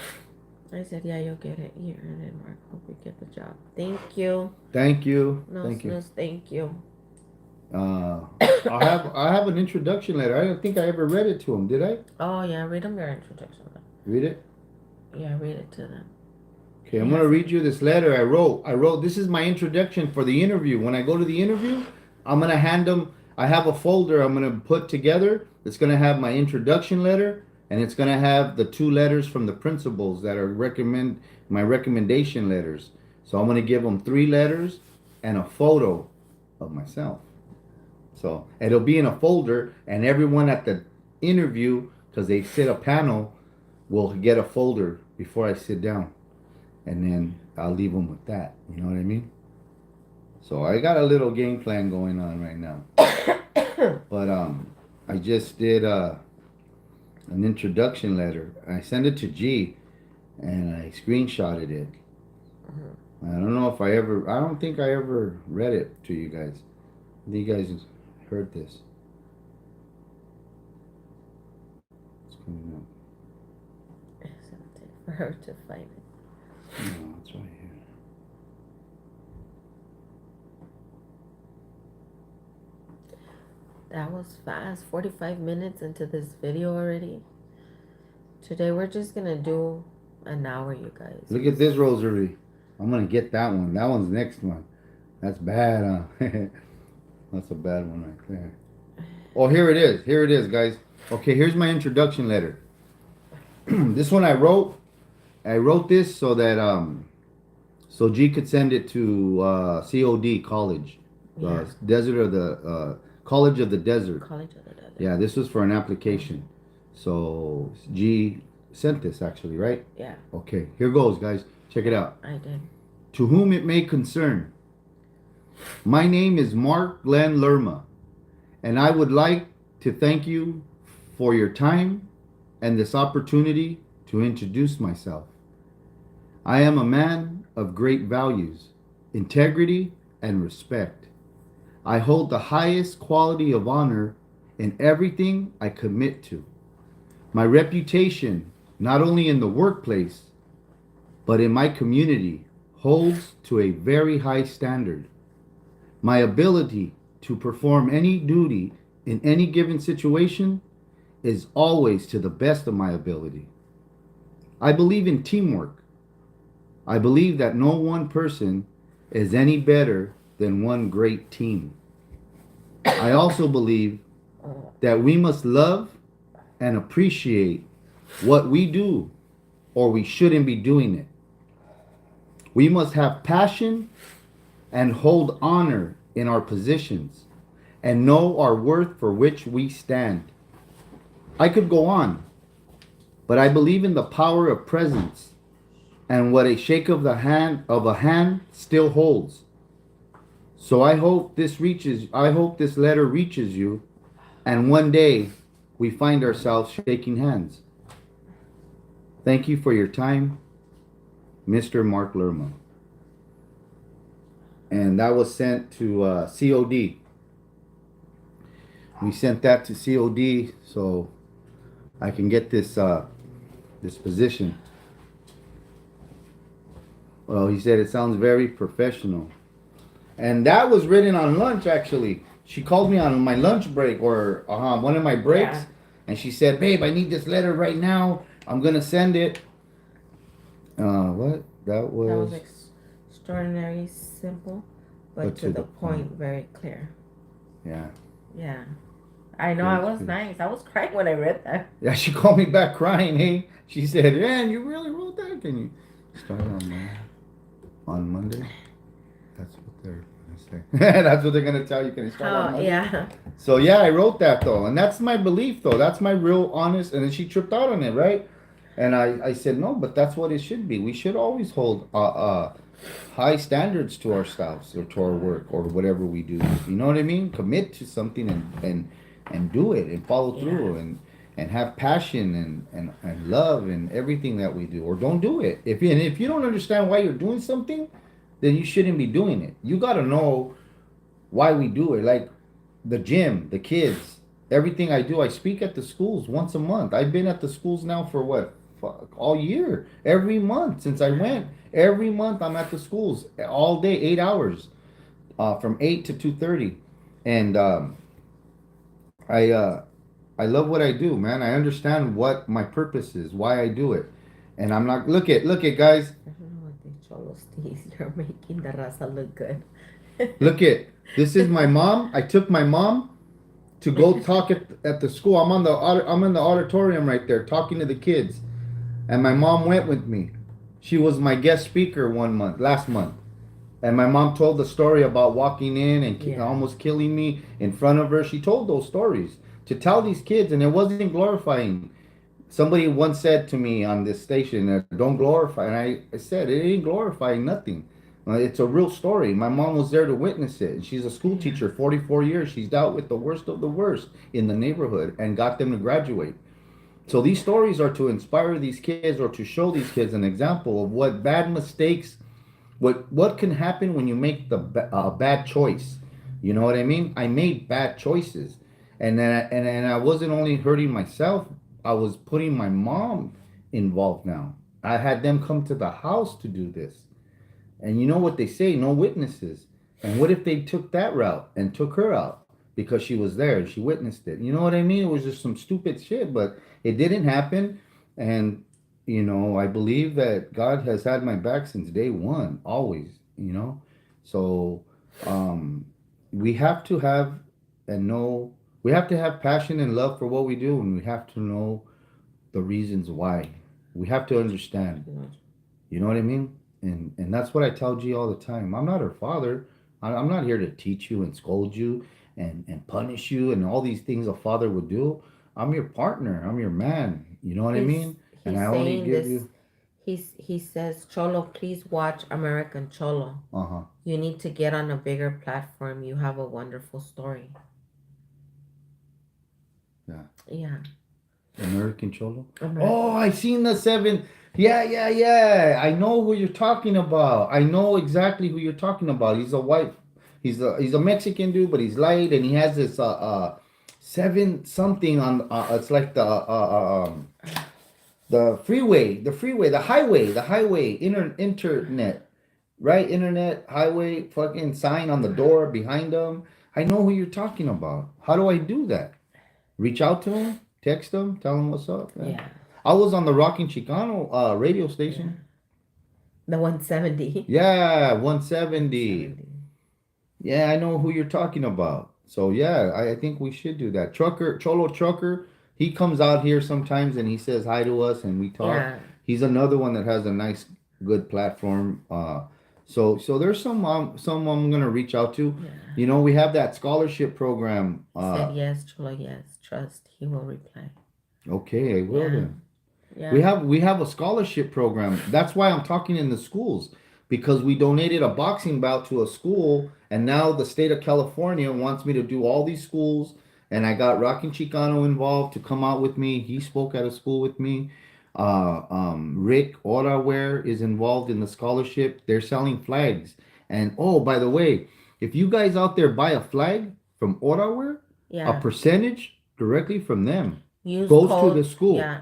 I said, yeah, you'll get it here, and then I hope you get the job. Thank you. Thank you. No, Thank you. Thank you. I have an introduction letter. I don't think I ever read it to him. Did I? Oh yeah, read them your introduction letter. Read it. Yeah, read it to them. Okay, I'm gonna read you this letter I wrote. This is my introduction for the interview. When I go to the interview, I'm gonna hand them. I have a folder I'm gonna put together. It's gonna have my introduction letter, and it's gonna have the 2 letters from the principals that are my recommendation letters. So I'm gonna give them 3 letters and a photo of myself. So it'll be in a folder, and everyone at the interview, because they sit a panel, will get a folder before I sit down, and then I'll leave them with that. You know what I mean? So I got a little game plan going on right now. But I just did an introduction letter. I sent it to G, and I screenshotted it. I don't know if I ever. I don't think I ever read it to you guys. You guys heard this. It's coming up. It's gonna take for her to find it. No, it's right here. That was fast. 45 minutes into this video already. Today we're just gonna do an hour, you guys. Look at this rosary. I'm gonna get that one. That one's next one. That's bad, huh? That's a bad one right there. Oh, here it is. Here it is, guys. Okay, here's my introduction letter. This one I wrote. I wrote this so that so G could send it to COD College, Yeah. Desert of the College of the Desert. College of the Desert. Yeah, this was for an application. So G sent this actually, right? Yeah, Okay, here goes, guys. Check it out. I did. To whom it may concern, my name is Mark Glenn Lerma, and I would like to thank you for your time and this opportunity to introduce myself. I am a man of great values, integrity, and respect. I hold the highest quality of honor in everything I commit to. My reputation, not only in the workplace, but in my community, holds to a very high standard. My ability to perform any duty in any given situation is always to the best of my ability. I believe in teamwork. I believe that no one person is any better than one great team. I also believe that we must love and appreciate what we do, or we shouldn't be doing it. We must have passion and hold honor in our positions and know our worth for which we stand. I could go on, but I believe in the power of presence and what a shake of the hand still holds. So I hope this letter reaches you, and one day we find ourselves shaking hands. Thank you for your time, Mr. Mark Lerma. And that was sent to COD. We sent that to COD so I can get this this position. Well, he said it sounds very professional. And that was written on lunch, actually. She called me on my lunch break or one of my breaks. Yeah. And she said, babe, I need this letter right now. I'm going to send it. What? That was Extraordinary, simple, but to the point, very clear. Yeah. Yeah. I know, I was nice. I was crying when I read that. Yeah, she called me back crying, hey. She said, man, you really wrote that? Can you start on Monday? That's what they're going to say. That's what they're going to tell you. Can you start on Monday? Yeah. So, yeah, I wrote that, though. And that's my belief, though. That's my real honest. And then she tripped out on it, right? And I said, no, but that's what it should be. We should always hold high standards to ourselves or to our work or whatever we do. You know what I mean? Commit to something and do it and follow through and have passion and love in everything that we do. Or don't do it. If you don't understand why you're doing something, then you shouldn't be doing it. You got to know why we do it. Like the gym, the kids, everything I do. I speak at the schools once a month. I've been at the schools now for what? All year. Every month since I went. Every month I'm at the schools all day, 8 hours, from 8 to 2:30, and I love what I do, man. I understand what my purpose is, why I do it, and I'm not look at guys. I don't know what the Cholo steez. You're making the Raza look good. Look at this is my mom. I took my mom to go talk at the school. I'm in the auditorium right there talking to the kids, and my mom went with me. She was my guest speaker last month. And my mom told the story about walking in and almost killing me in front of her. She told those stories to tell these kids, and it wasn't glorifying. Somebody once said to me on this station, don't glorify. And I said, it ain't glorifying nothing. It's a real story. My mom was there to witness it. And she's a school teacher, 44 years. She's dealt with the worst of the worst in the neighborhood and got them to graduate. So these stories are to inspire these kids or to show these kids an example of what bad mistakes What can happen when you make the bad choice? You know what I mean? I made bad choices, and I wasn't only hurting myself. I was putting my mom involved now. I had them come to the house to do this. And you know what they say, no witnesses. And what if they took that route and took her out because she was there and she witnessed it? You know what I mean? It was just some stupid shit, but it didn't happen. And, I believe that God has had my back since day one, always. So um, we have to have and know, we have to have passion and love for what we do, and we have to know the reasons why. We have to understand. You know what I mean? And that's what I tell G all the time. I'm not her father. I'm not here to teach you and scold you and punish you and all these things a father would do. I'm your partner. I'm your man. You know what I He's mean? And he's I only saying give this. you. He says, Cholo, please watch American Cholo. Uh huh. You need to get on a bigger platform. You have a wonderful story. Yeah. Yeah, American Cholo. Oh, American. I seen the seven. Yeah, yeah, yeah. I know who you're talking about. I know exactly who you're talking about. He's a white. He's a Mexican dude, but he's light, and he has this seven something on. It's like the highway, internet, right? Internet, highway, fucking sign on the door behind him. I know who you're talking about. How do I do that? Reach out to him, text him, tell him what's up. Yeah. Yeah, I was on the Rockin' Chicano radio yeah. station. The 170. Yeah, 170. 170. Yeah, I know who you're talking about. So yeah, I think we should do that. Cholo Trucker, he comes out here sometimes and he says hi to us and we talk. Yeah, He's another one that has a nice, good platform. So there's some I'm gonna reach out to. yeah. We have that scholarship program. He said yes, Cholo, yes. Trust, he will reply. Okay, I will Yeah, then. We yeah, have we have a scholarship program. That's why I'm talking in the schools because we donated a boxing bout to a school, and now the state of California wants me to do all these schools, and I got Rockin' Chicano involved to come out with me. He spoke at a school with me. Rick Oraware is involved in the scholarship. They're selling flags, and oh, by the way, if you guys out there buy a flag from Oraware, a yeah. percentage directly from them Use goes to the code, school. yeah,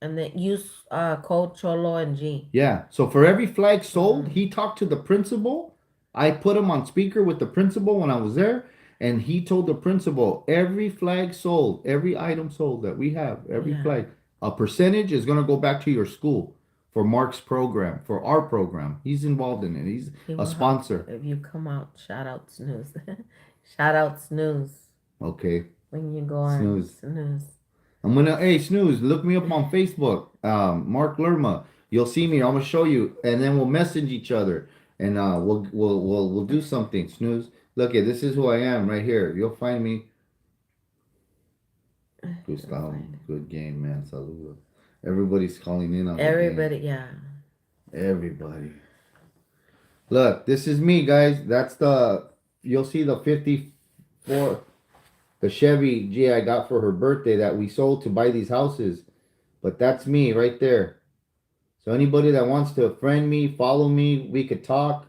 and then use code Cholo and G. Yeah. So for every flag sold, Mm, he talked to the principal. I put him on speaker with the principal when I was there, and he told the principal every flag sold, every item sold that we have, every yeah. flag, a percentage is going to go back to your school for Mark's program, for our program. He's involved in it. He's He a will help sponsor. if you come out. Shout out snooze. Shout out snooze Okay. when you go on Snooze. snooze. Hey, Snooze, look me up on Facebook, Mark Lerma. You'll see me. I'm gonna show you, and then we'll message each other, and we'll do something. Snooze, look at this is who I am right here. You'll find me. You'll find Good game, man. Saludos. Everybody's calling in on it. the game. Everybody, yeah. Everybody. Look, this is me, guys. That's the. You'll see the 54, the Chevy G I got for her birthday that we sold to buy these houses. But that's me right there. So anybody that wants to friend me, follow me, we could talk.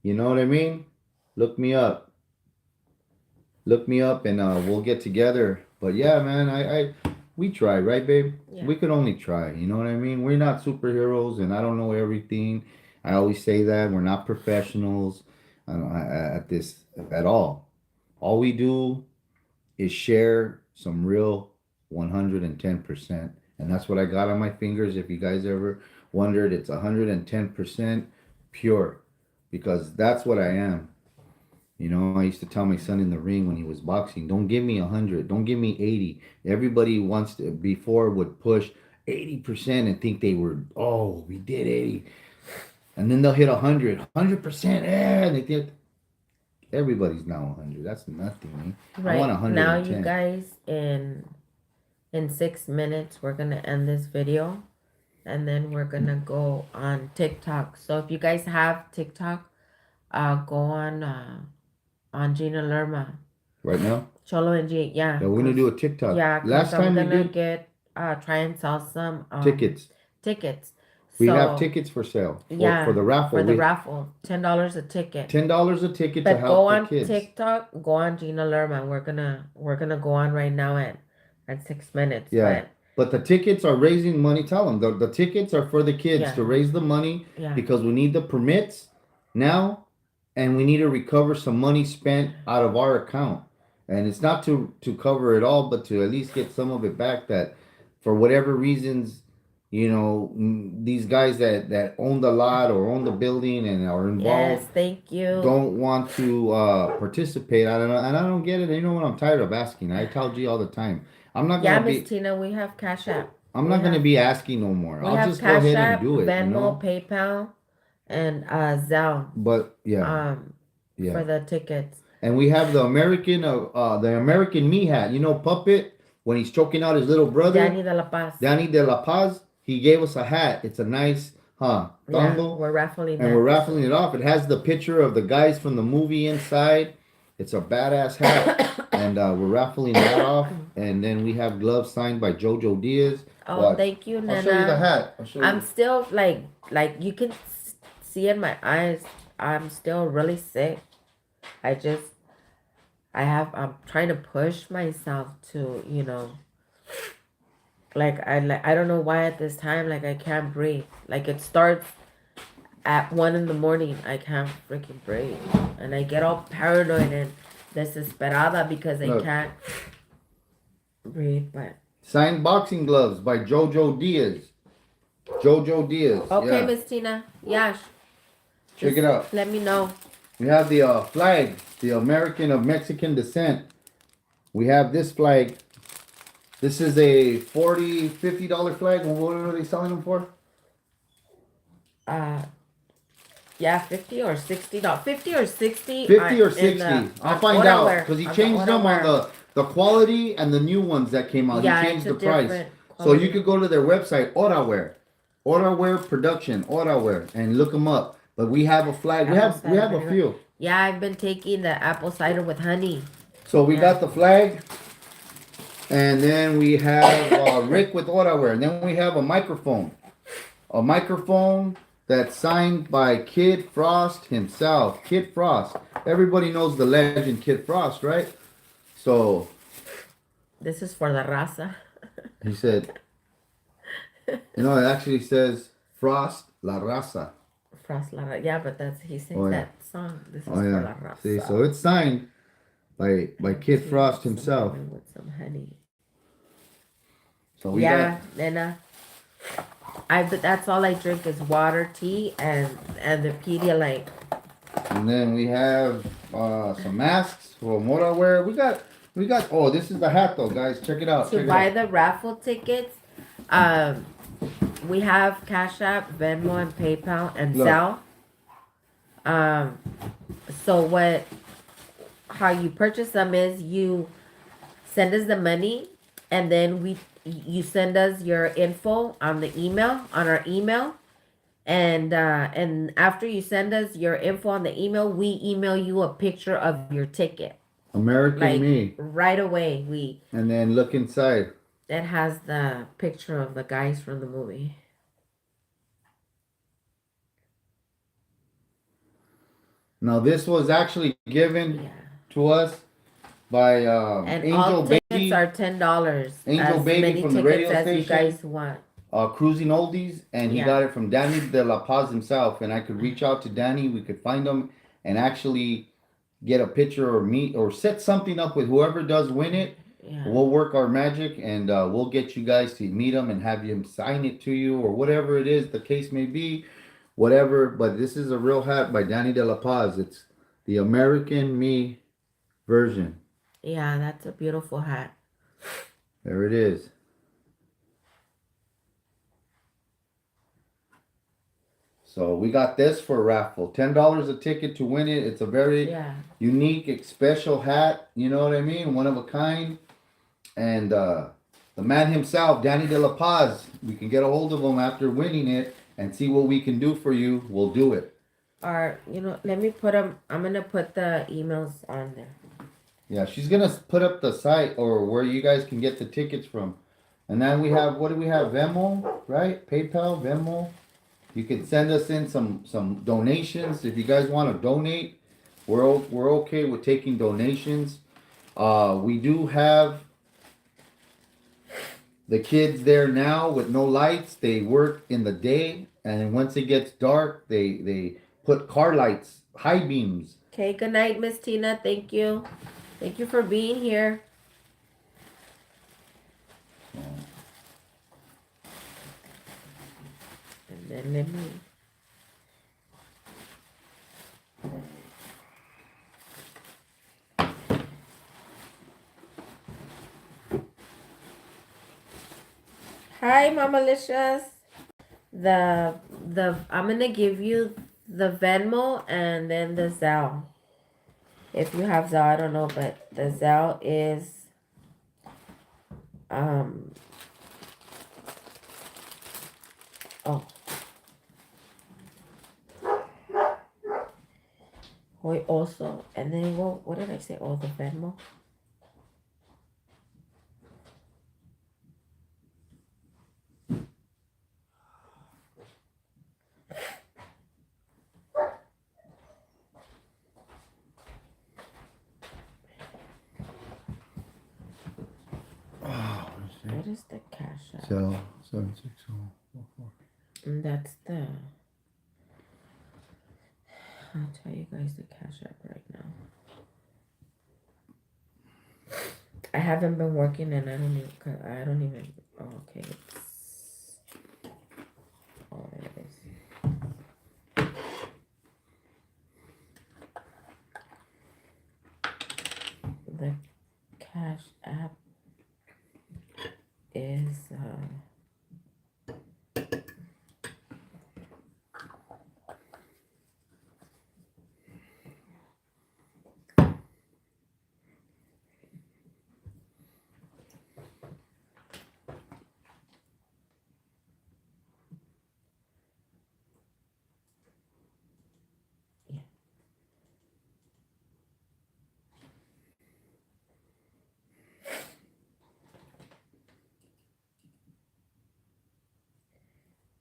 You know what I mean? Look me up. Look me up and we'll get together. But yeah, man, I we try, right, babe? Yeah. We could only try. You know what I mean? We're not superheroes, and I don't know everything. I always say that we're not professionals at this at all. All we do is share some real 110%. And that's what I got on my fingers. If you guys ever wondered, it's 110% pure because that's what I am. I used to tell my son in the ring when he was boxing, don't give me 100, don't give me 80. Everybody wants to, before would push 80% and think they were, oh, we did 80. And then they'll hit 100%. Yeah, and they think everybody's now 100. That's nothing, man. I want Right now, you 110. guys, in 6 minutes, we're gonna end this video, and then we're gonna go on TikTok. So if you guys have TikTok, go on Gina Lerma, Right now? Cholo and G. Yeah, Yeah, we're gonna do a TikTok. yeah, cause Last I'm time we gonna did get try and sell some tickets. tickets. We have So tickets for sale for yeah, the raffle. for the raffle, $10 a ticket. $10 a ticket to But go help the on kids. TikTok, go on Gina Lerman. We're gonna go on right now at 6 minutes. Yeah. But the tickets are raising money. Tell them the tickets are for the kids Yeah, to raise the money yeah, because we need the permits now and we need to recover some money spent out of our account. And it's not to cover it all, but to at least get some of it back that for whatever reasons, these guys that own the lot or own the building and are yes. involved Thank you. don't want to participate. I don't know, and I don't get it. You know what? I'm tired of asking. I tell G all the time. I'm not Yeah, gonna Miss be. Tina, we have Cash App. I'm We not gonna have be asking no more. we I'll have just go Cash ahead and App, do it. Venmo, PayPal, and Zelle. But yeah, Um, yeah. for the tickets. And we have the American me hat. Puppet when he's choking out his little brother, Danny de la Paz. Danny de la Paz. He gave us a hat. It's a nice, Yeah, tango. we're raffling And that. we're raffling it off. It has the picture of the guys from the movie inside. It's a badass hat, and we're raffling that off. And then we have gloves signed by Jojo Diaz. Oh, Watch. thank you, Nana. I'll show you the hat. I'm still like you can see in my eyes. I'm still really sick. I'm trying to push myself to, I don't know why at this time, like I can't breathe. Like it starts at 1 in the morning. I can't freaking breathe. And I get all paranoid and desesperada because I Look. can't breathe. But Signed boxing gloves by Jojo Diaz. Jojo Diaz. okay, Yeah. Miss Tina. Yeah. Check it out. Let me know. We have the flag, the American of Mexican descent. We have this flag. This is a $40, $50 flag. What are they selling them for? Yeah, $50 or $60. 50 or 60. 50 or 60. I'll find out because he changed them on the quality and the new ones that came out. Yeah, he changed the it's a price. different So you quality. could go to their website, Oraware Production, Oraware, and look them up. But we have a flag. We have a few. Yeah, I've been taking the apple cider with honey. So we got the flag, and then we have Rick with Oraware, and then we have a microphone that's signed by Kid Frost himself. Kid Frost. Everybody knows the legend Kid Frost, right? So This is for the raza. he said, it actually says Frost La Raza. Frost la raza. Yeah, but he sings Oh, yeah. that song. This is Oh for yeah. la raza. See, so it's signed by Kid Frost himself. With some honey. So we Yeah, Nena. That's all I drink is water, tea, and the Pedialyte. and then we have some masks for Moraware. We got. Oh, this is the hat though, guys. Check it out. To buy the raffle tickets, we have Cash App, Venmo, and PayPal, and Look. Zelle. So how you purchase them is you send us the money, and then you send us your info on our email, and after you send us your info on the email, we email you a picture of your ticket. American Me. Right away, And then look inside. that has the picture of the guys from the movie. Now this was actually given Yeah. to us by And Angel all tickets Baby, are $10. Angel as Baby many from the tickets radio as you station. guys want. Cruising Oldies, and he Yeah. got it from Danny de la Paz himself. And I could reach out to Danny, we could find him, and actually get a picture or meet or set something up with whoever does win it. Yeah. We'll work our magic, and we'll get you guys to meet him and have him sign it to you or whatever it is the case may be, whatever. But this is a real hat by Danny de la Paz. It's the American Me version. Yeah, that's a beautiful hat. There it is. So we got this for a raffle. $10 a ticket to win it. It's a very unique, special hat. You know what I mean? One of a kind. And the man himself, Danny de la Paz, we can get a hold of him after winning it and see what we can do for you. We'll do it. Or, let me put them. I'm going to put the emails on there. Yeah, she's going to put up the site or where you guys can get the tickets from. And then we have, what do we have? Venmo, right? PayPal, Venmo. You can send us in some donations if you guys want to donate. We're okay with taking donations. We do have the kids there now with no lights. They work in the day, and then once it gets dark, they put car lights, high beams. Okay, good night, Miss Tina. Thank you. Thank you for being here. And then let me. Hi, Mama Licious. The I'm gonna give you the Venmo and then the Zelle. If you have Zelle, I don't know, but the Zelle is um oh wait also and then what did I say? Oh, the Venmo. What is the cash app? So 76044. And that's the. I'll tell you guys the cash app right now. I haven't been working and I don't even. Oh, okay. Oh, there it is. The cash app is yeah.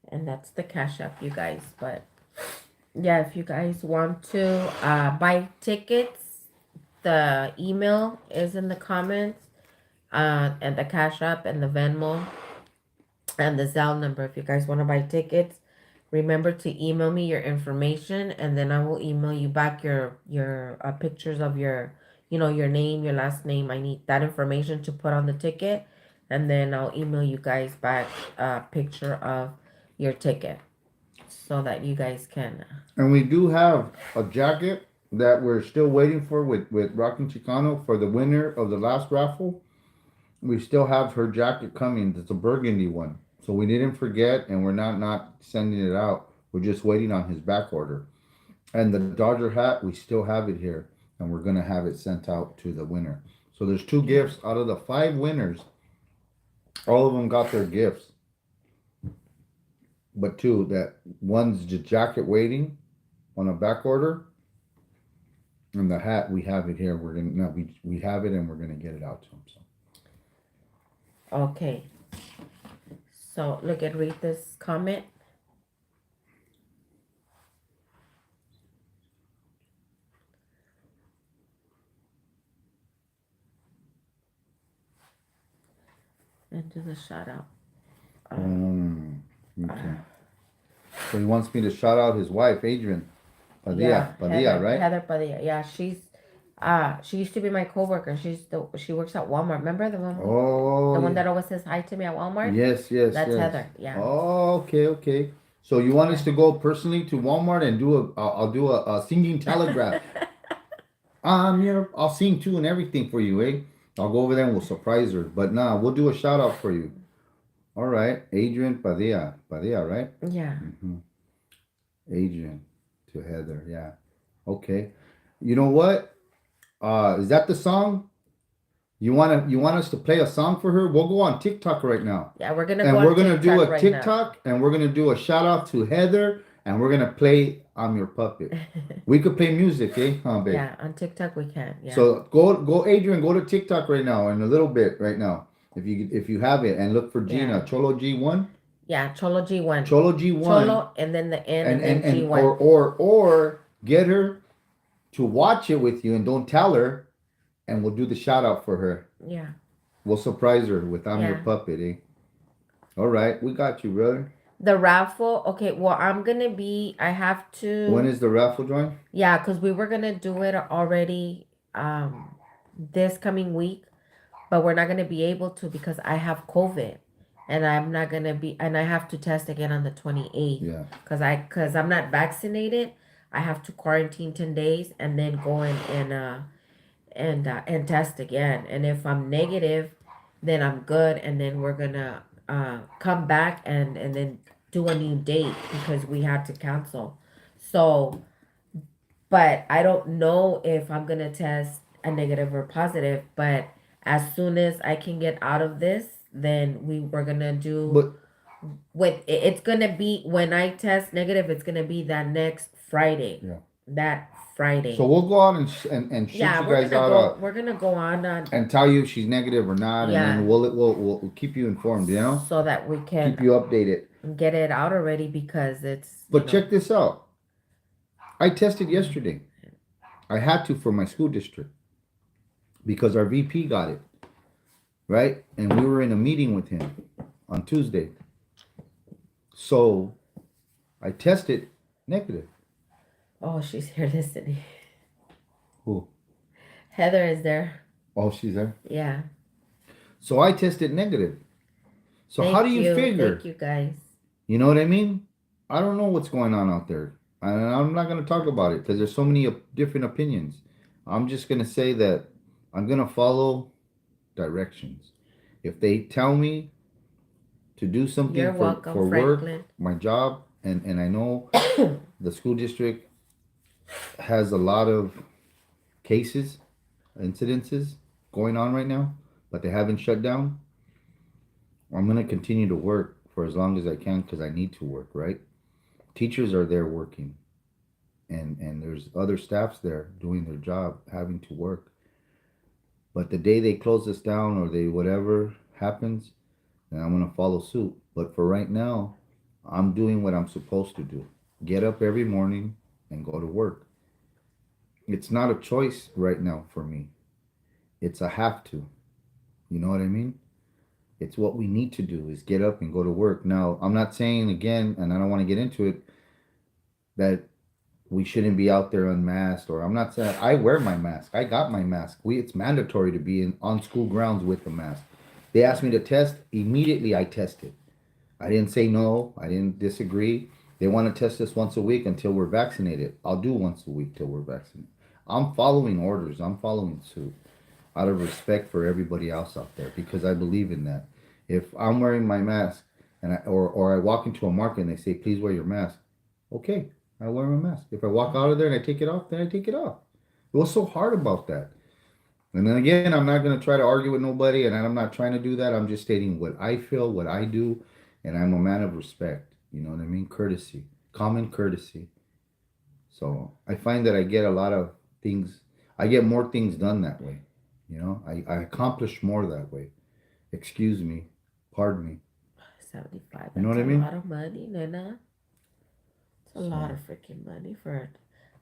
And that's the cash app, you guys. But yeah, if you guys want to buy tickets, the email is in the comments, and the cash app and the Venmo and the Zelle number. If you guys want to buy tickets, remember to email me your information, and then I will email you back your pictures of your your name, your last name. I need that information to put on the ticket, and then I'll email you guys back a picture of your ticket so that you guys can. And we do have a jacket that we're still waiting for with Rockin' Chicano for the winner of the last raffle. We still have her jacket coming. It's a burgundy one. So we didn't forget and we're not sending it out. We're just waiting on his back order. And the Dodger hat, we still have it here. And we're gonna have it sent out to the winner. So there's two gifts out of the 5 winners. All of them got their gifts. But two, that one's the jacket waiting on a back order. And the hat, we have it here. We're gonna no, we have it and we're gonna get it out to him. So Okay. So look at read this comment. And do the shout out. Okay. So he wants me to shout out his wife, Adrian. Padilla, Heather, right? Heather Padilla. Yeah, she used to be my coworker. She works at Walmart. Remember the one Oh, the one that always says hi to me at Walmart? yes, yes, That's yes. Heather. Yeah. Oh, okay, okay. So you want us to go personally to Walmart and I'll do a singing telegraph. I'll sing too and everything for you, eh? I'll go over there and we'll surprise her. But nah, we'll do a shout out for you. All right, Adrian Padilla, right? Yeah. Adrian to Heather, yeah. Okay. You know what? Is that the song? You want us to play a song for her? We'll go on TikTok right now. Yeah, we're gonna And go we're on gonna do a right TikTok and we're gonna do a shout out to Heather and we're gonna play I'm Your Puppet. We could play music, eh? Huh, babe? Yeah, on TikTok we can. Yeah. So go Adrian, go to TikTok right now in a little bit right now. If you have it and look for Gina, Yeah. Cholo G1. Yeah, Cholo G1. Cholo G1, Cholo and then the N and then G1. or get her to watch it with you and don't tell her, and we'll do the shout out for her. Yeah. We'll surprise her with I'm Your Yeah. Puppet, eh? All right, we got you, brother. The raffle. Okay, well, I have to. When is the raffle join? Yeah, because we were gonna do it already this coming week, but we're not gonna be able to because I have COVID, and I'm not gonna be, and I have to test again on the 28th. Yeah. Because I'm not vaccinated. I have to quarantine 10 days and then go in and test again. And if I'm negative, then I'm good, and then we're gonna come back and then do a new date because we had to cancel. So, but I don't know if I'm gonna test a negative or positive. But as soon as I can get out of this, then we're gonna do But it's gonna be when I test negative. It's gonna be that next Friday. yeah. That Friday. So we'll go out and shoot Yeah, you we're guys gonna out go. We're gonna go on and tell you if she's negative or not, Yeah. and then we'll keep you informed. You know, so that we can keep you updated. get it out already because it's. But check this out. I tested yesterday. I had to for my school district because our VP got it, right? And we were in a meeting with him on Tuesday. So I tested negative. Oh, she's here listening. Who? Heather is there. Oh, she's there. Yeah. So I tested negative. So how do you figure? Thank you, guys. You know what I mean? I don't know what's going on out there. And I'm not going to talk about it because there's so many different opinions. I'm just going to say that I'm going to follow directions. If they tell me to do something You're welcome, for Franklin. work, my job, and I know the school district has a lot of cases, incidences going on right now, but they haven't shut down. I'm going to continue to work for as long as I can because I need to work, right? Teachers are there working, and there's other staffs there doing their job, having to work. But the day they close us down or they whatever happens, then I'm gonna follow suit. But for right now, I'm doing what I'm supposed to do. Get up every morning and go to work. It's not a choice right now for me. It's a have to. You know what I mean? It's what we need to do is get up and go to work. Now, I'm not saying again, and I don't want to get into it, that we shouldn't be out there unmasked, or I'm not saying I wear my mask. I got my mask. It's mandatory to be on school grounds with the mask. They asked me to test. Immediately I tested. I didn't say no. I didn't disagree. They want to test us once a week until we're vaccinated. I'll do once a week till we're vaccinated. I'm following orders. I'm following suit out of respect for everybody else out there because I believe in that. If I'm wearing my mask or I walk into a market and they say, please wear your mask, okay, I wear my mask. If I walk out of there and I take it off, then I take it off. What's so hard about that? And then again, I'm not going to try to argue with nobody, and I'm not trying to do that. I'm just stating what I feel, what I do, and I'm a man of respect. You know what I mean? Courtesy, common courtesy. So I find that I get a lot of things, I get more things done that way. You know, I accomplish more that way. Excuse me, pardon me. 75. You know what I That's mean? a lot of money, Nana. It's a lot of freaking money for it.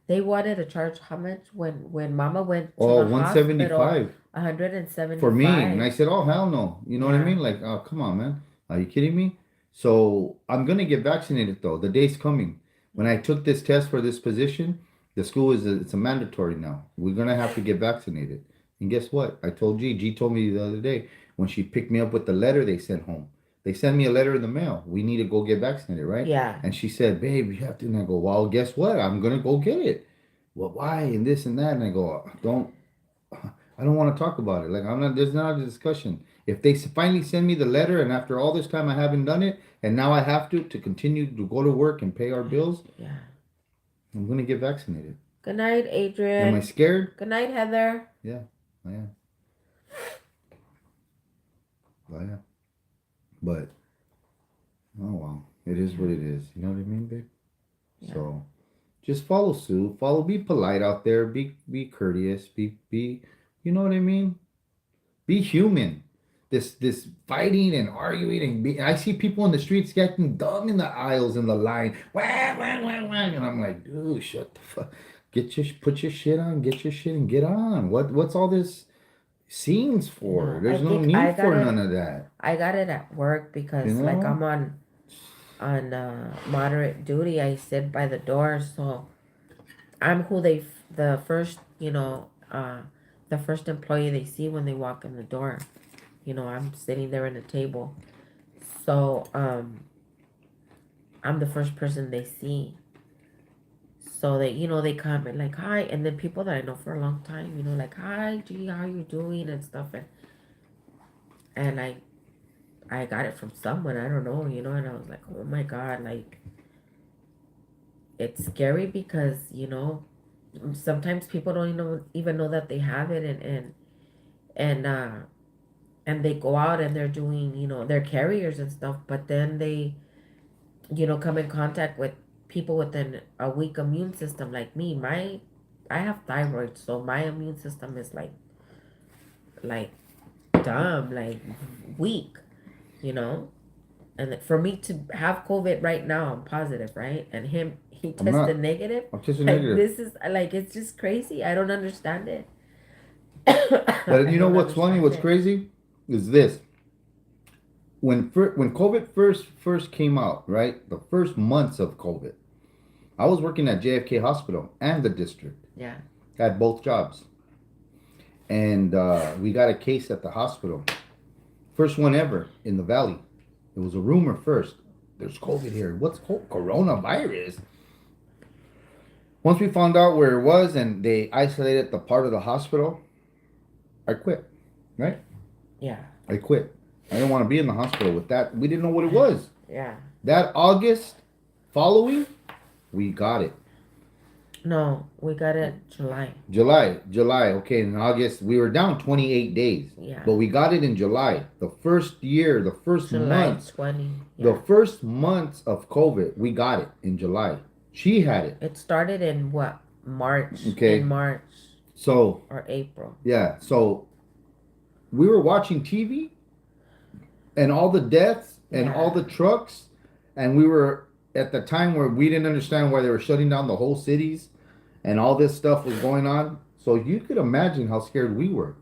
They wanted to charge how much when Mama went to the 175 hospital? 175 for me, and I said, "Oh hell no!" You know what I mean? Like, oh come on, man, are you kidding me? So I'm gonna get vaccinated though. The day's coming. When I took this test for this position, the school it's a mandatory now. We're gonna have to get vaccinated. And guess what? I told G. G told me the other day when she picked me up with the letter they sent home. They sent me a letter in the mail. We need to go get vaccinated, right? Yeah. And she said, "Babe, you have to." And I go, "Well, guess what? I'm gonna go get it." Well, why? And this and that. And I go, I don't want to talk about it. Like I'm not. There's not a discussion. If they finally send me the letter, and after all this time I haven't done it, and now I have to continue to go to work and pay our bills, yeah, I'm gonna get vaccinated. Good night, Adrian. Am I scared? Good night, Heather. Yeah, I am. I am. But oh well, it is what it is. You know what I mean, babe? Yeah. So just follow suit. Be polite out there. Be courteous. Be you know what I mean? Be human. this fighting and arguing I see people in the streets getting dumb in the aisles in the line. Wah, wah, wah, wah. And I'm like, dude, shut the fuck. Put your shit on, get your shit and get on. What's all this scenes for? No, I There's no think I need got for it. none of that. I got it at work You because like know? I'm on moderate duty. I sit by the door, so I'm who the first the first employee they see when they walk in the door. I'm sitting there in a table, so I'm the first person they see. So they comment like hi, and then people that I know for a long time, like hi, G, how you doing and stuff, and I got it from someone I don't know, and I was like, oh my god, like it's scary because sometimes people don't even know that they have it, and and they go out and they're doing they're carriers and stuff, but then they come in contact with people with a weak immune system like me. I have thyroid, so my immune system is like dumb, like weak, you know. And for me to have COVID right now, I'm positive, right? And he I'm tested not. negative. I'm just a Like negative. this is like it's just crazy. I don't understand it. But I you know don't what's funny? understand What's it. crazy is this. When COVID first came out, right? The first months of COVID, I was working at JFK Hospital and the district. Yeah. I had both jobs, and we got a case at the hospital. First one ever in the valley. It was a rumor first. There's COVID here. What's coronavirus? Once we found out where it was and they isolated the part of the hospital, I quit. Right? Yeah. I quit. I didn't want to be in the hospital with that. We didn't know what it was. Yeah. That August following, we got it. No, we got it July. July. Okay, in August we were down 28 days, Yeah. but we got it in July. The first year, the first July months, 20. the Yeah. first months of COVID, we got it in July. She had it. It started in what? March. In Okay, March so or April. yeah, so we were watching TV and all the deaths and all Yeah. the trucks, and we were at the time where we didn't understand why they were shutting down the whole cities and all this stuff was going on. So you could imagine how scared we were.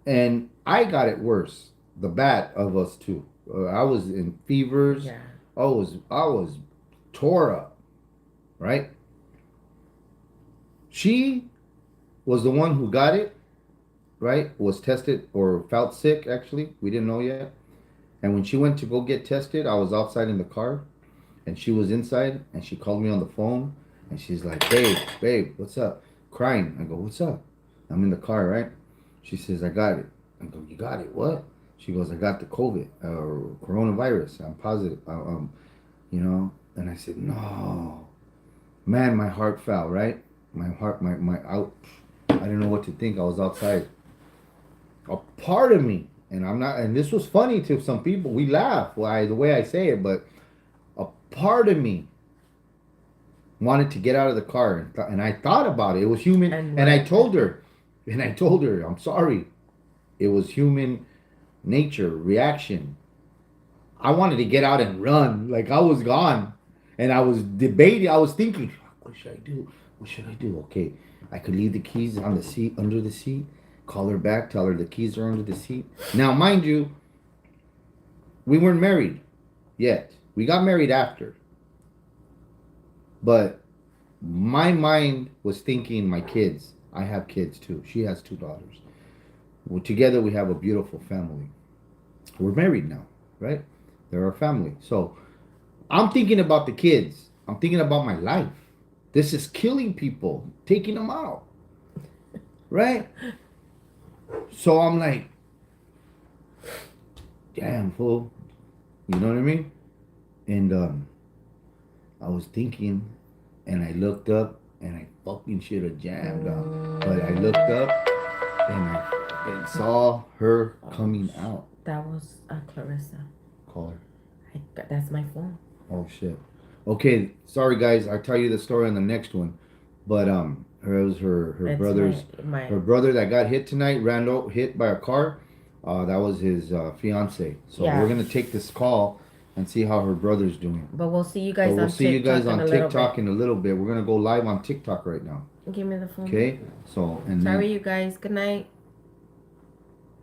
And I got it worse. The bat of us too. I was in fevers. Yeah. I was tore up. Right. She was the one who got it. Right. Was tested or felt sick. Actually, we didn't know yet. And when she went to go get tested, I was outside in the car, and she was inside, and she called me on the phone, and she's like, babe, what's up? Crying. I go, what's up? I'm in the car, right? She says, I got it. I go, you got it? What? She goes, I got the COVID or coronavirus. I'm positive. And I said, no. Man, my heart fell, right? My heart, my out. I didn't know what to think. I was outside. A part of me, and I'm not, and this was funny to some people. We laugh the way I say it, but a part of me wanted to get out of the car, and I thought about it. It was human, And and run. I told her, I'm sorry. It was human nature reaction. I wanted to get out and run, like I was gone, and I was debating. I was thinking, what should I do? What should I do? Okay, I could leave the keys on the seat, under the seat. Call her back, tell her the keys are under the seat. Now, mind you, we weren't married yet. We got married after. But my mind was thinking my kids. I have kids too. She has two daughters. Well, together we have a beautiful family. We're married now, right? They're our family. So I'm thinking about the kids. I'm thinking about my life. This is killing people, taking them out, right? So I'm like, damn fool. You know what I mean? And I was thinking, and I looked up, and I fucking should have jammed up. But I looked up, and I saw her Oh, coming out. that was Clarissa. Call her. That's my phone. Oh shit. Okay, sorry guys. I'll tell you the story on the next one. But it was her It's brother's my her brother that got hit tonight, hit by a car. That was his fiance. So Yeah. we're gonna take this call and see how her brother's doing. But we'll see you So guys we'll on see you TikTok guys on in a little TikTok bit. in a little bit. We're gonna go live on TikTok right now. Give me the phone. Okay. So and Sorry, then you guys. Good night.